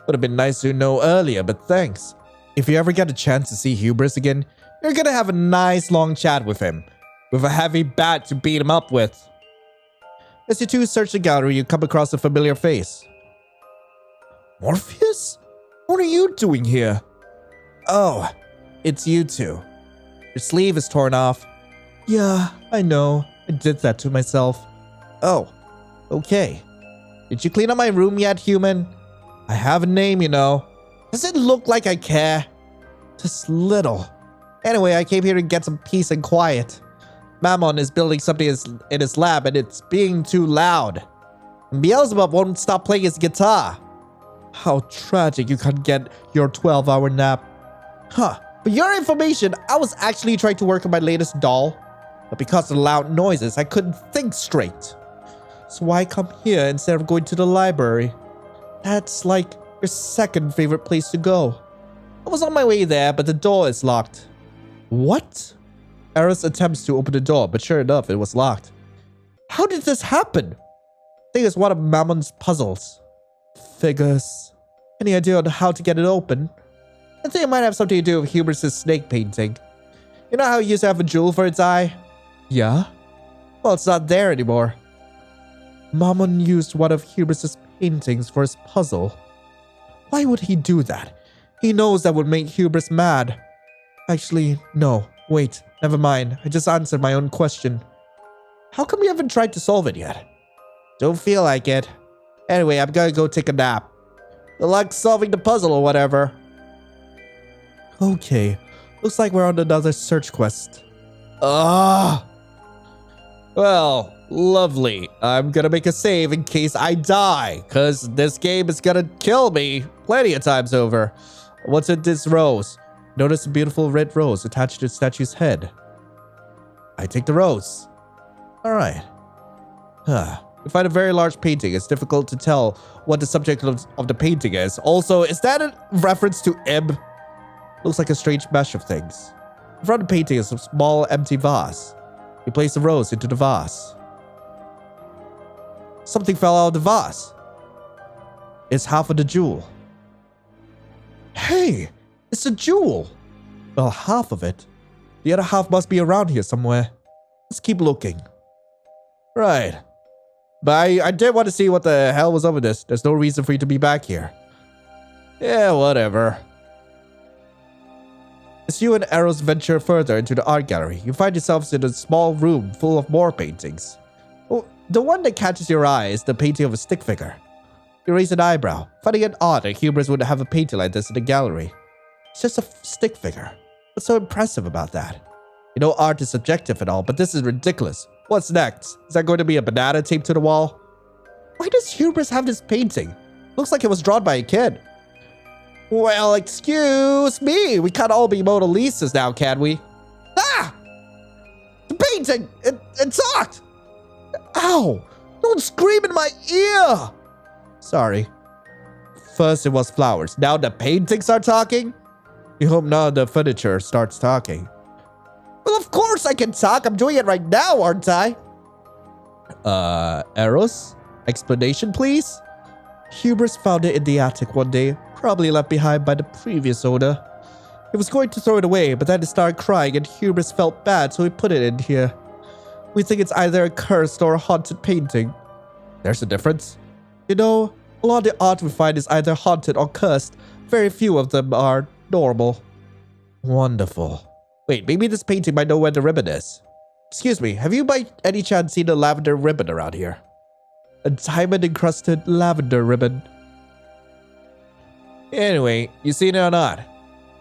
Would have been nice to know earlier, but thanks. If you ever get a chance to see Hubris again, you're gonna have a nice long chat with him, with a heavy bat to beat him up with. As you two search the gallery, you come across a familiar face. Morpheus? What are you doing here? Oh, it's you two. Your sleeve is torn off. Yeah, I know. I did that to myself. Oh, okay. Did you clean up my room yet, human? I have a name, you know. Does it look like I care? Just little. Anyway, I came here to get some peace and quiet. Mammon is building something in his lab and it's being too loud. And Beelzebub won't stop playing his guitar. How tragic you can't get your 12-hour nap. Huh. For your information, I was actually trying to work on my latest doll. But because of the loud noises, I couldn't think straight. So why come here instead of going to the library? That's like your second favorite place to go. I was on my way there, but the door is locked. What? Eros attempts to open the door, but sure enough, it was locked. How did this happen? I think it's one of Mammon's puzzles. Figures. Any idea on how to get it open? I think it might have something to do with Hubris' snake painting. You know how he used to have a jewel for its eye? Yeah? Well, it's not there anymore. Mammon used one of Hubris' paintings for his puzzle. Why would he do that? He knows that would make Hubris mad. Actually, no. Wait, never mind. I just answered my own question. How come you haven't tried to solve it yet? Don't feel like it. Anyway, I'm gonna go take a nap. Good luck solving the puzzle or whatever. Okay. Looks like we're on another search quest. Well, lovely. I'm gonna make a save in case I die, cause this game is gonna kill me plenty of times over. What's in this rose? Notice a beautiful red rose attached to the statue's head. I take the rose. Alright. You find a very large painting. It's difficult to tell what the subject of the painting is. Also, is that a reference to Ib? Looks like a strange mesh of things. In front of the painting is a small empty vase. You place the rose into the vase. Something fell out of the vase. It's half of the jewel. Hey, it's a jewel. Well, half of it. The other half must be around here somewhere. Let's keep looking. Right. But I did want to see what the hell was up with this. There's no reason for you to be back here. Yeah, whatever. As you and Aros venture further into the art gallery, you find yourselves in a small room full of more paintings. Oh, the one that catches your eye is the painting of a stick figure. You raise an eyebrow, finding it odd that Hubris would have a painting like this in the gallery. It's just a stick figure. What's so impressive about that? You know art is subjective and all, but this is ridiculous. What's next? Is that going to be a banana taped to the wall? Why does Hubris have this painting? Looks like it was drawn by a kid. Well, excuse me. We can't all be Mona Lisas now, can we? Ah! The painting! It talked! Ow! Don't scream in my ear! Sorry. First it was flowers. Now the paintings are talking? You hope none of the furniture starts talking. Well, of course I can talk. I'm doing it right now, aren't I? Eros? Explanation, please? Hubris found it in the attic one day, probably left behind by the previous owner. He was going to throw it away, but then it started crying and Hubris felt bad, so he put it in here. We think it's either a cursed or a haunted painting. There's a difference. You know, a lot of the art we find is either haunted or cursed. Very few of them are normal. Wonderful. Wait, maybe this painting might know where the ribbon is. Excuse me, have you by any chance seen a lavender ribbon around here? A diamond-encrusted lavender ribbon. Anyway, you seen it or not?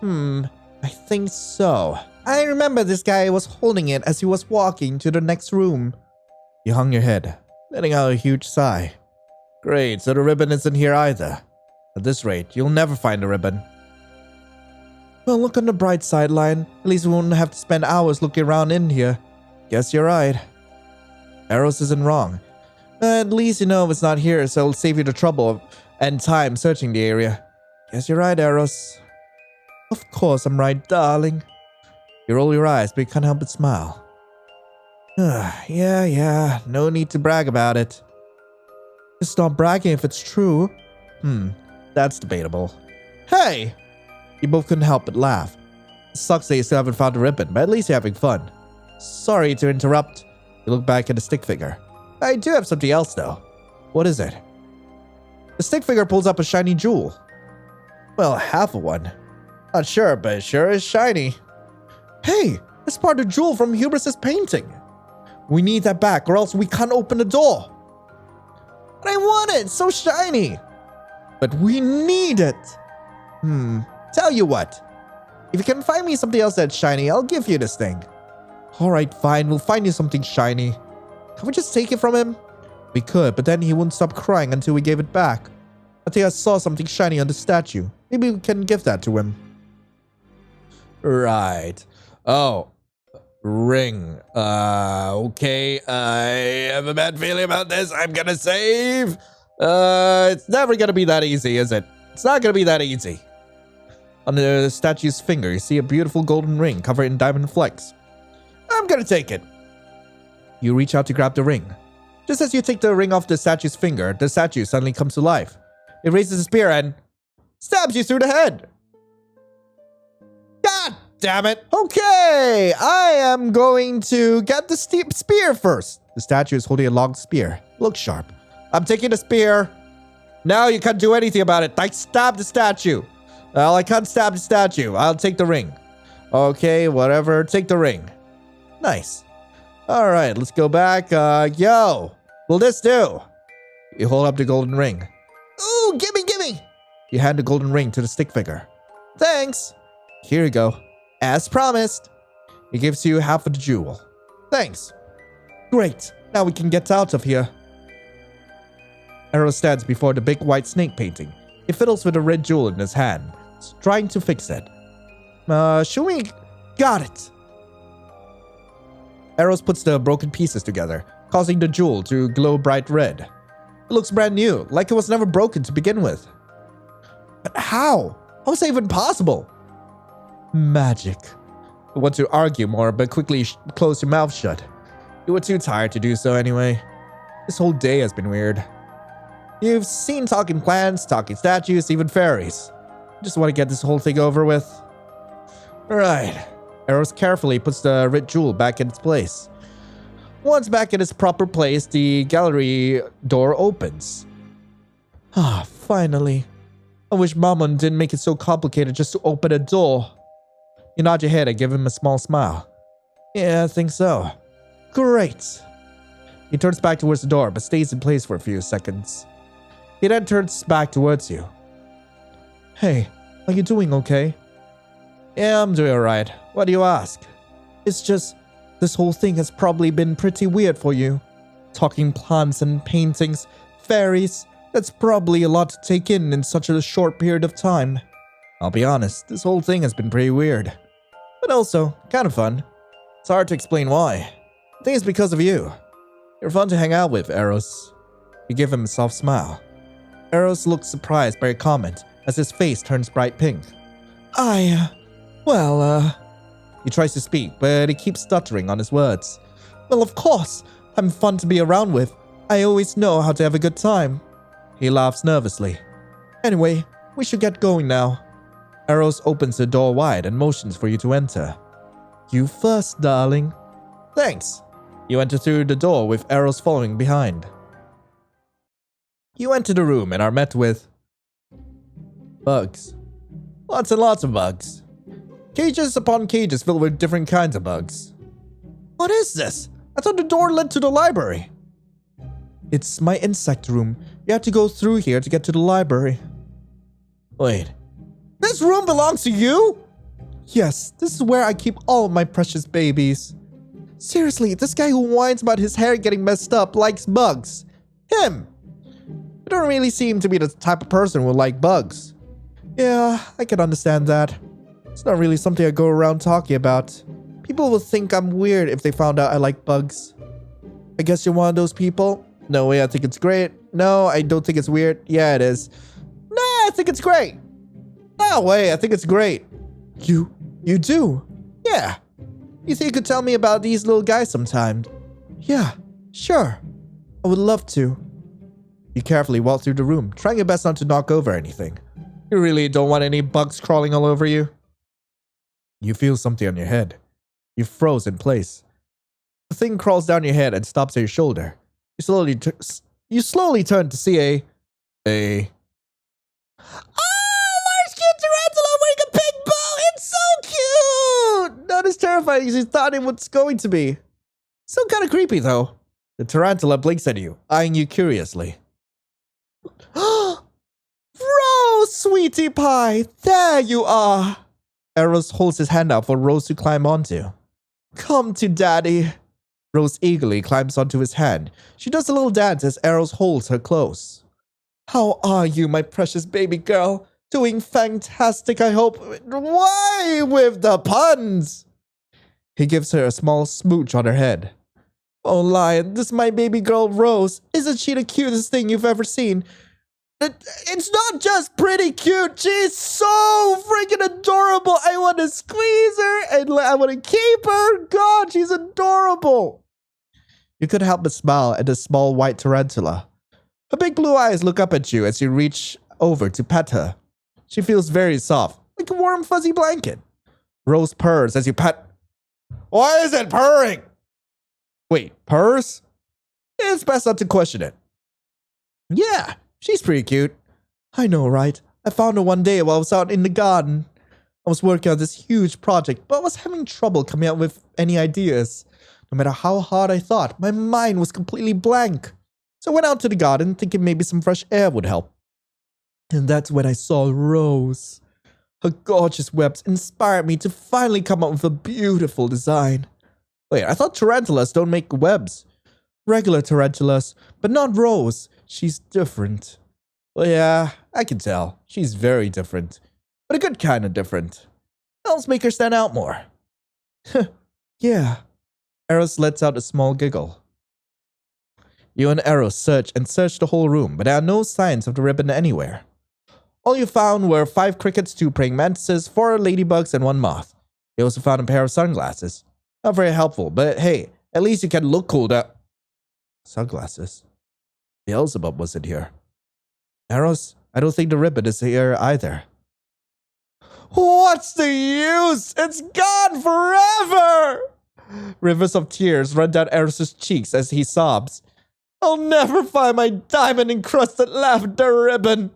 I think so. I remember this guy was holding it as he was walking to the next room. You hung your head, letting out a huge sigh. Great, so the ribbon isn't here either. At this rate, you'll never find the ribbon. Well, look on the bright side, Lion. At least we won't have to spend hours looking around in here. Guess you're right. Aros isn't wrong. At least you know it's not here, so it'll save you the trouble and time searching the area. Guess you're right, Eros. Of course I'm right, darling. You roll your eyes, but you can't help but smile. Yeah, no need to brag about it. Just not bragging if it's true. That's debatable. Hey! You both couldn't help but laugh. It sucks that you still haven't found the ribbon, but at least you're having fun. Sorry to interrupt. You look back at the stick figure. I do have something else though. What is it? The stick figure pulls up a shiny jewel. Well, half of one. Not sure, but it sure is shiny. Hey, that's part of the jewel from Hubris' painting. We need that back or else we can't open the door. But I want it, it's so shiny. But we need it. Tell you what. If you can find me something else that's shiny, I'll give you this thing. Alright, fine, we'll find you something shiny. Can we just take it from him? We could, but then he wouldn't stop crying until we gave it back. I think I saw something shiny on the statue. Maybe we can give that to him. Right. Oh. Ring. Okay. I have a bad feeling about this. I'm gonna save. It's never gonna be that easy, is it? It's not gonna be that easy. On the statue's finger, you see a beautiful golden ring covered in diamond flecks. I'm gonna take it. You reach out to grab the ring. Just as you take the ring off the statue's finger, the statue suddenly comes to life. It raises a spear and stabs you through the head. God damn it. Okay, I am going to get the spear first. The statue is holding a long spear. Looks sharp. I'm taking the spear. Now you can't do anything about it. I stabbed the statue. Well, I can't stab the statue. I'll take the ring. Okay, whatever. Take the ring. Nice. All right, let's go back. Yo, will this do? You hold up the golden ring. Ooh, gimme. You hand the golden ring to the stick figure. Thanks. Here you go. As promised. He gives you half of the jewel. Thanks. Great. Now we can get out of here. Eros stands before the big white snake painting. He fiddles with a red jewel in his hand, trying to fix it. Should we? Got it. Eros puts the broken pieces together, causing the jewel to glow bright red. It looks brand new, like it was never broken to begin with. But how? How is that even possible? Magic. You want to argue more, but quickly close your mouth shut. You were too tired to do so anyway. This whole day has been weird. You've seen talking plants, talking statues, even fairies. You just want to get this whole thing over with. Right. Eros carefully puts the red jewel back in its place. Once back in its proper place, the gallery door opens. Ah, finally. I wish Mammon didn't make it so complicated just to open a door. You nod your head and give him a small smile. Yeah, I think so. Great. He turns back towards the door, but stays in place for a few seconds. He then turns back towards you. Hey, are you doing okay? Yeah, I'm doing alright. Why do you ask? It's just, this whole thing has probably been pretty weird for you. Talking plants and paintings, fairies, that's probably a lot to take in such a short period of time. I'll be honest, this whole thing has been pretty weird. But also, kind of fun. It's hard to explain why. I think it's because of you. You're fun to hang out with, Eros. You give him a soft smile. Eros looks surprised by your comment as his face turns bright pink. He tries to speak, but he keeps stuttering on his words. Well, of course, I'm fun to be around with. I always know how to have a good time. He laughs nervously. Anyway, we should get going now. Eros opens the door wide and motions for you to enter. You first, darling. Thanks. You enter through the door with Eros following behind. You enter the room and are met with bugs. Lots and lots of bugs. Cages upon cages filled with different kinds of bugs. What is this? I thought the door led to the library. It's my insect room. You have to go through here to get to the library. Wait. This room belongs to you? Yes, this is where I keep all of my precious babies. Seriously, this guy who whines about his hair getting messed up likes bugs. Him. You don't really seem to be the type of person who would like bugs. Yeah, I can understand that. It's not really something I go around talking about. People will think I'm weird if they found out I like bugs. I guess you're one of those people? No way, I think it's great. No, I don't think it's weird. Yeah, it is. Nah, I think it's great. No way, I think it's great. You do? Yeah. You think you could tell me about these little guys sometime? Yeah, sure. I would love to. You carefully walk through the room, trying your best not to knock over anything. You really don't want any bugs crawling all over you? You feel something on your head. You froze in place. The thing crawls down your head and stops at your shoulder. You slowly turn to see a... large cute tarantula wearing a pink bow! It's so cute! Not as terrifying as you thought it was going to be. Still kind of creepy, though. The tarantula blinks at you, eyeing you curiously. Rose, sweetie pie! There you are! Eros holds his hand out for Rose to climb onto. Come to daddy. Rose eagerly climbs onto his hand. She does a little dance as Eros holds her close. How are you, my precious baby girl? Doing fantastic, I hope. Why with the puns? He gives her a small smooch on her head. Oh, Lion, this is my baby girl, Rose. Isn't she the cutest thing you've ever seen? It's not just pretty cute. She's so freaking adorable. I want to squeeze her and I want to keep her. God, she's adorable. You couldn't help but smile at the small white tarantula. Her big blue eyes look up at you as you reach over to pet her. She feels very soft, like a warm fuzzy blanket. Rose purrs as you pet. Why is it purring? Wait, purrs? It's best not to question it. Yeah, she's pretty cute. I know, right? I found her one day while I was out in the garden. I was working on this huge project, but I was having trouble coming up with any ideas. No matter how hard I thought, my mind was completely blank. So I went out to the garden thinking maybe some fresh air would help. And that's when I saw Rose. Her gorgeous webs inspired me to finally come up with a beautiful design. Wait, I thought tarantulas don't make webs. Regular tarantulas, but not Rose. She's different. Well, yeah, I can tell. She's very different. But a good kind of different. Helps make her stand out more. Yeah. Eros lets out a small giggle. You and Eros search the whole room, but there are no signs of the ribbon anywhere. All you found were 5 crickets, 2 praying mantises, 4 ladybugs, and 1 moth. You also found a pair of sunglasses. Not very helpful, but hey, at least you can look cool now. Sunglasses? Beelzebub wasn't here. Aros, I don't think the ribbon is here either. What's the use? It's gone forever! Rivers of tears run down Eros' cheeks as he sobs. I'll never find my diamond-encrusted lavender ribbon.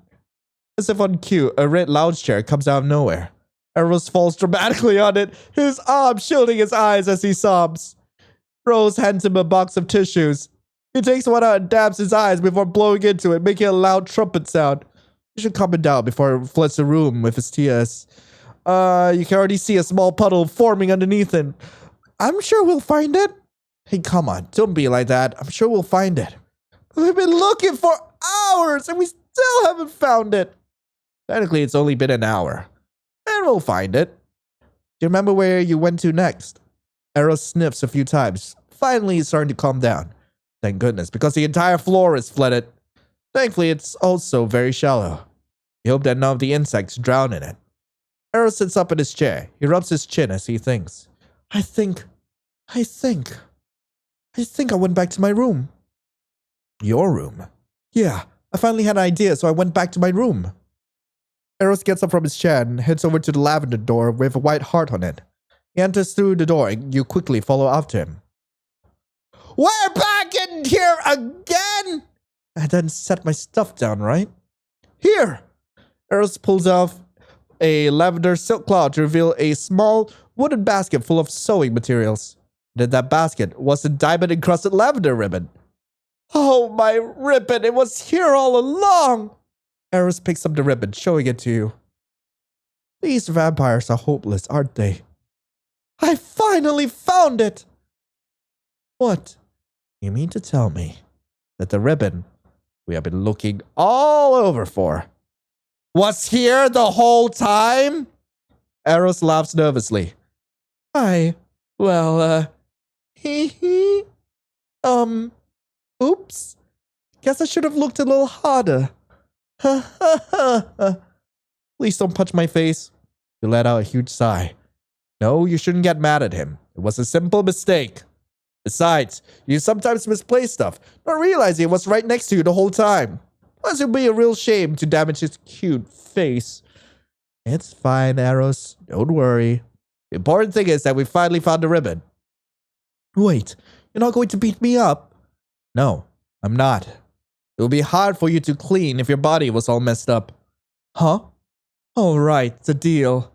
As if on cue, a red lounge chair comes out of nowhere. Eros falls dramatically on it, his arm shielding his eyes as he sobs. Rose hands him a box of tissues. He takes one out and dabs his eyes before blowing into it, making a loud trumpet sound. He should calm it down before he floods the room with his tears. You can already see a small puddle forming underneath him. I'm sure we'll find it. Hey, come on, don't be like that. I'm sure we'll find it. We've been looking for hours and we still haven't found it. Technically, it's only been an hour. And we'll find it. Do you remember where you went to next? Eros sniffs a few times. Finally, he's starting to calm down. Thank goodness, because the entire floor is flooded. Thankfully, it's also very shallow. He hoped that none of the insects drown in it. Eros sits up in his chair. He rubs his chin as he thinks. I think I went back to my room. Your room? Yeah, I finally had an idea, so I went back to my room. Eros gets up from his chair and heads over to the lavender door with a white heart on it. He enters through the door and you quickly follow after him. We're back in here again! I didn't set my stuff down, right? Here! Eros pulls off a lavender silk cloth to reveal a small wooden basket full of sewing materials. And in that basket was a diamond-encrusted lavender ribbon. Oh, my ribbon! It was here all along! Eros picks up the ribbon, showing it to you. These vampires are hopeless, aren't they? I finally found it! What? You mean to tell me that the ribbon we have been looking all over for was here the whole time? Eros laughs nervously. Oops. Guess I should have looked a little harder. Please don't punch my face. You let out a huge sigh. No, you shouldn't get mad at him. It was a simple mistake. Besides, you sometimes misplace stuff, not realizing it was right next to you the whole time. Plus, it would be a real shame to damage his cute face. It's fine, Aros. Don't worry. The important thing is that we finally found the ribbon. Wait, you're not going to beat me up? No, I'm not. It would be hard for you to clean if your body was all messed up. Huh? All right, it's a deal.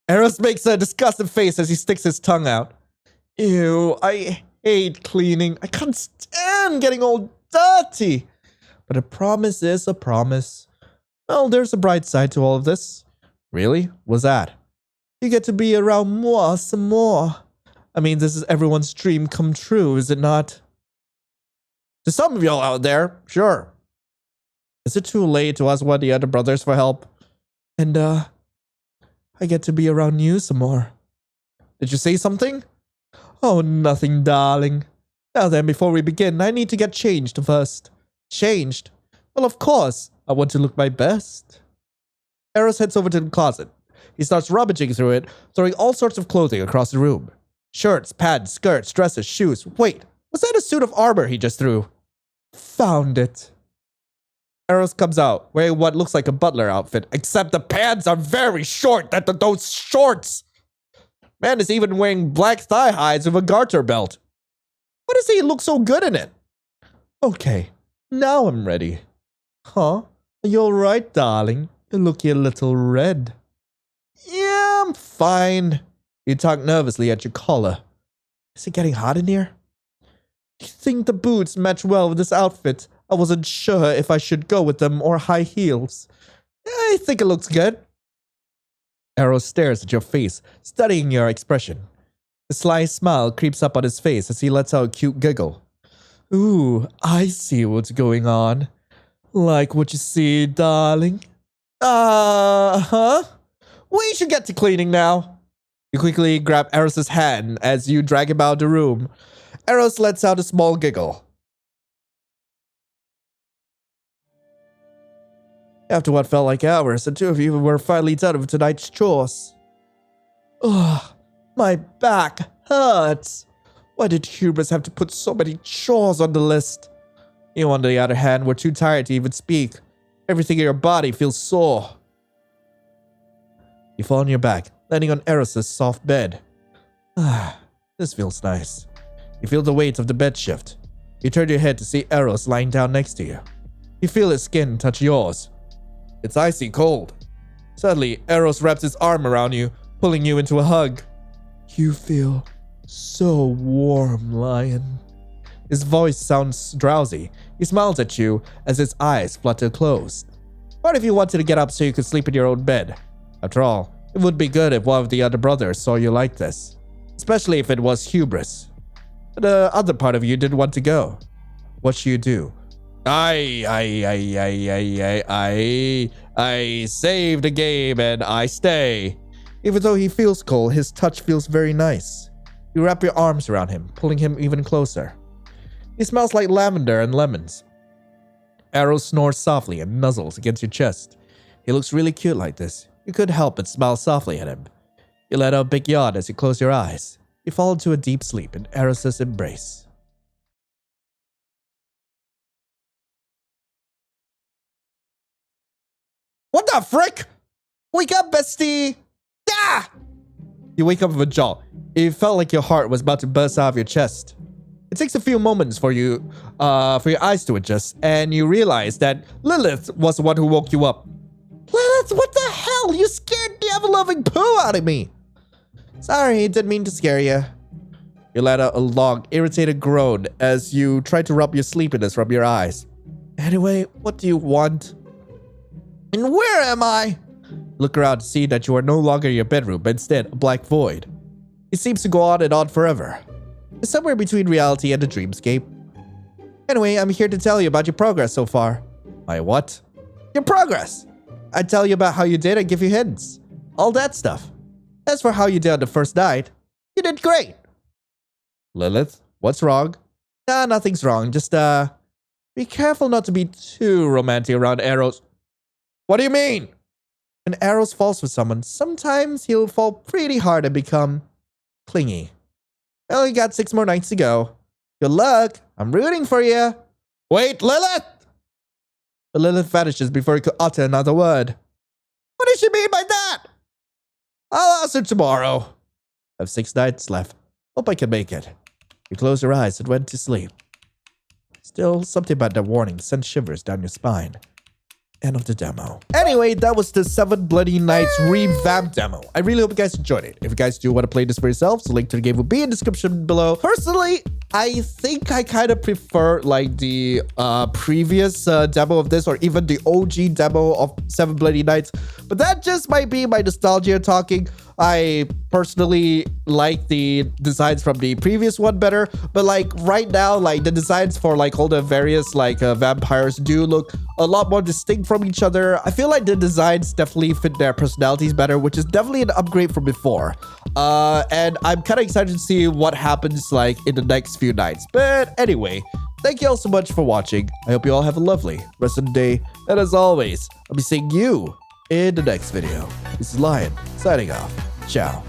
Eros makes a disgusted face as he sticks his tongue out. Ew, I hate cleaning. I can't stand getting all dirty. But a promise is a promise. Well, there's a bright side to all of this. Really? What's that? You get to be around moi some more. I mean, this is everyone's dream come true, is it not? To some of y'all out there, sure. Is it too late to ask one of the other brothers for help? And, I get to be around you some more. Did you say something? Oh, nothing, darling. Now then, before we begin, I need to get changed first. Changed? Well, of course. I want to look my best. Eros heads over to the closet. He starts rummaging through it, throwing all sorts of clothing across the room. Shirts, pants, skirts, dresses, shoes. Wait, was that a suit of armor he just threw? Found it. Eros comes out, wearing what looks like a butler outfit, except the pants are very short. Those shorts. Man is even wearing black thigh highs with a garter belt. Why does he look so good in it? Okay, now I'm ready. Huh? Are you alright, darling? You look a little red. Yeah, I'm fine. You tug nervously at your collar. Is it getting hot in here? You think the boots match well with this outfit? I wasn't sure if I should go with them or high heels. I think it looks good. Aros stares at your face, studying your expression. A sly smile creeps up on his face as he lets out a cute giggle. Ooh, I see what's going on. Like what you see, darling? Uh-huh. We should get to cleaning now. You quickly grab Eros's hand as you drag him out of the room. Eros lets out a small giggle. After what felt like hours, the two of you were finally done with tonight's chores. Ugh, my back hurts. Why did Hubris have to put so many chores on the list? You, on the other hand, were too tired to even speak. Everything in your body feels sore. You fall on your back, landing on Eros' soft bed. Ah, this feels nice. You feel the weight of the bed shift. You turn your head to see Eros lying down next to you. You feel his skin touch yours. It's icy cold. Suddenly, Eros wraps his arm around you, pulling you into a hug. You feel so warm, Lion. His voice sounds drowsy. He smiles at you as his eyes flutter closed. What if you wanted to get up so you could sleep in your own bed? After all, it would be good if one of the other brothers saw you like this. Especially if it was Hubris. But the other part of you didn't want to go. What should you do? I save the game and I stay. Even though he feels cold, his touch feels very nice. You wrap your arms around him, pulling him even closer. He smells like lavender and lemons. Aros snores softly and nuzzles against your chest. He looks really cute like this. You couldn't help but smile softly at him. You let out a big yawn as you close your eyes. You fall into a deep sleep in Eros' embrace. What the frick? Wake up, bestie! Ah! You wake up with a jolt. It felt like your heart was about to burst out of your chest. It takes a few moments for your eyes to adjust, and you realize that Lilith was the one who woke you up. Lilith, what the hell? You scared the ever-loving poo out of me. Sorry, didn't mean to scare you. You let out a long, irritated groan as you try to rub your sleepiness from your eyes. Anyway, what do you want? And where am I? Look around to see that you are no longer in your bedroom, but instead a black void. It seems to go on and on forever. It's somewhere between reality and a dreamscape. Anyway, I'm here to tell you about your progress so far. My what? Your progress! I'd tell you about how you did and give you hints. All that stuff. As for how you did on the first night, you did great. Lilith, what's wrong? Nah, nothing's wrong. Just, be careful not to be too romantic around Eros. What do you mean? When Eros falls for someone, sometimes he'll fall pretty hard and become clingy. Well, you got 6 more nights to go. Good luck. I'm rooting for you. Wait, Lilith! but Lilith vanishes before he could utter another word. What does she mean by that? I'll ask her tomorrow. I have 6 nights left. Hope I can make it. You closed your eyes and went to sleep. Still, something about that warning sent shivers down your spine. End of the demo. Anyway, that was the 7 Bloody Nights revamped demo. I really hope you guys enjoyed it. If you guys do want to play this for yourselves, the link to the game will be in the description below. Personally, I think I kind of prefer like the previous demo of this, or even the OG demo of 7 Bloody Nights. But that just might be my nostalgia talking. I personally like the designs from the previous one better, but like right now, like the designs for like all the various like vampires do look a lot more distinct from each other. I feel like the designs definitely fit their personalities better, which is definitely an upgrade from before. And I'm kind of excited to see what happens like in the next few nights. But anyway, thank you all so much for watching. I hope you all have a lovely rest of the day. And as always, I'll be seeing you in the next video. This is Lion, signing off. Ciao.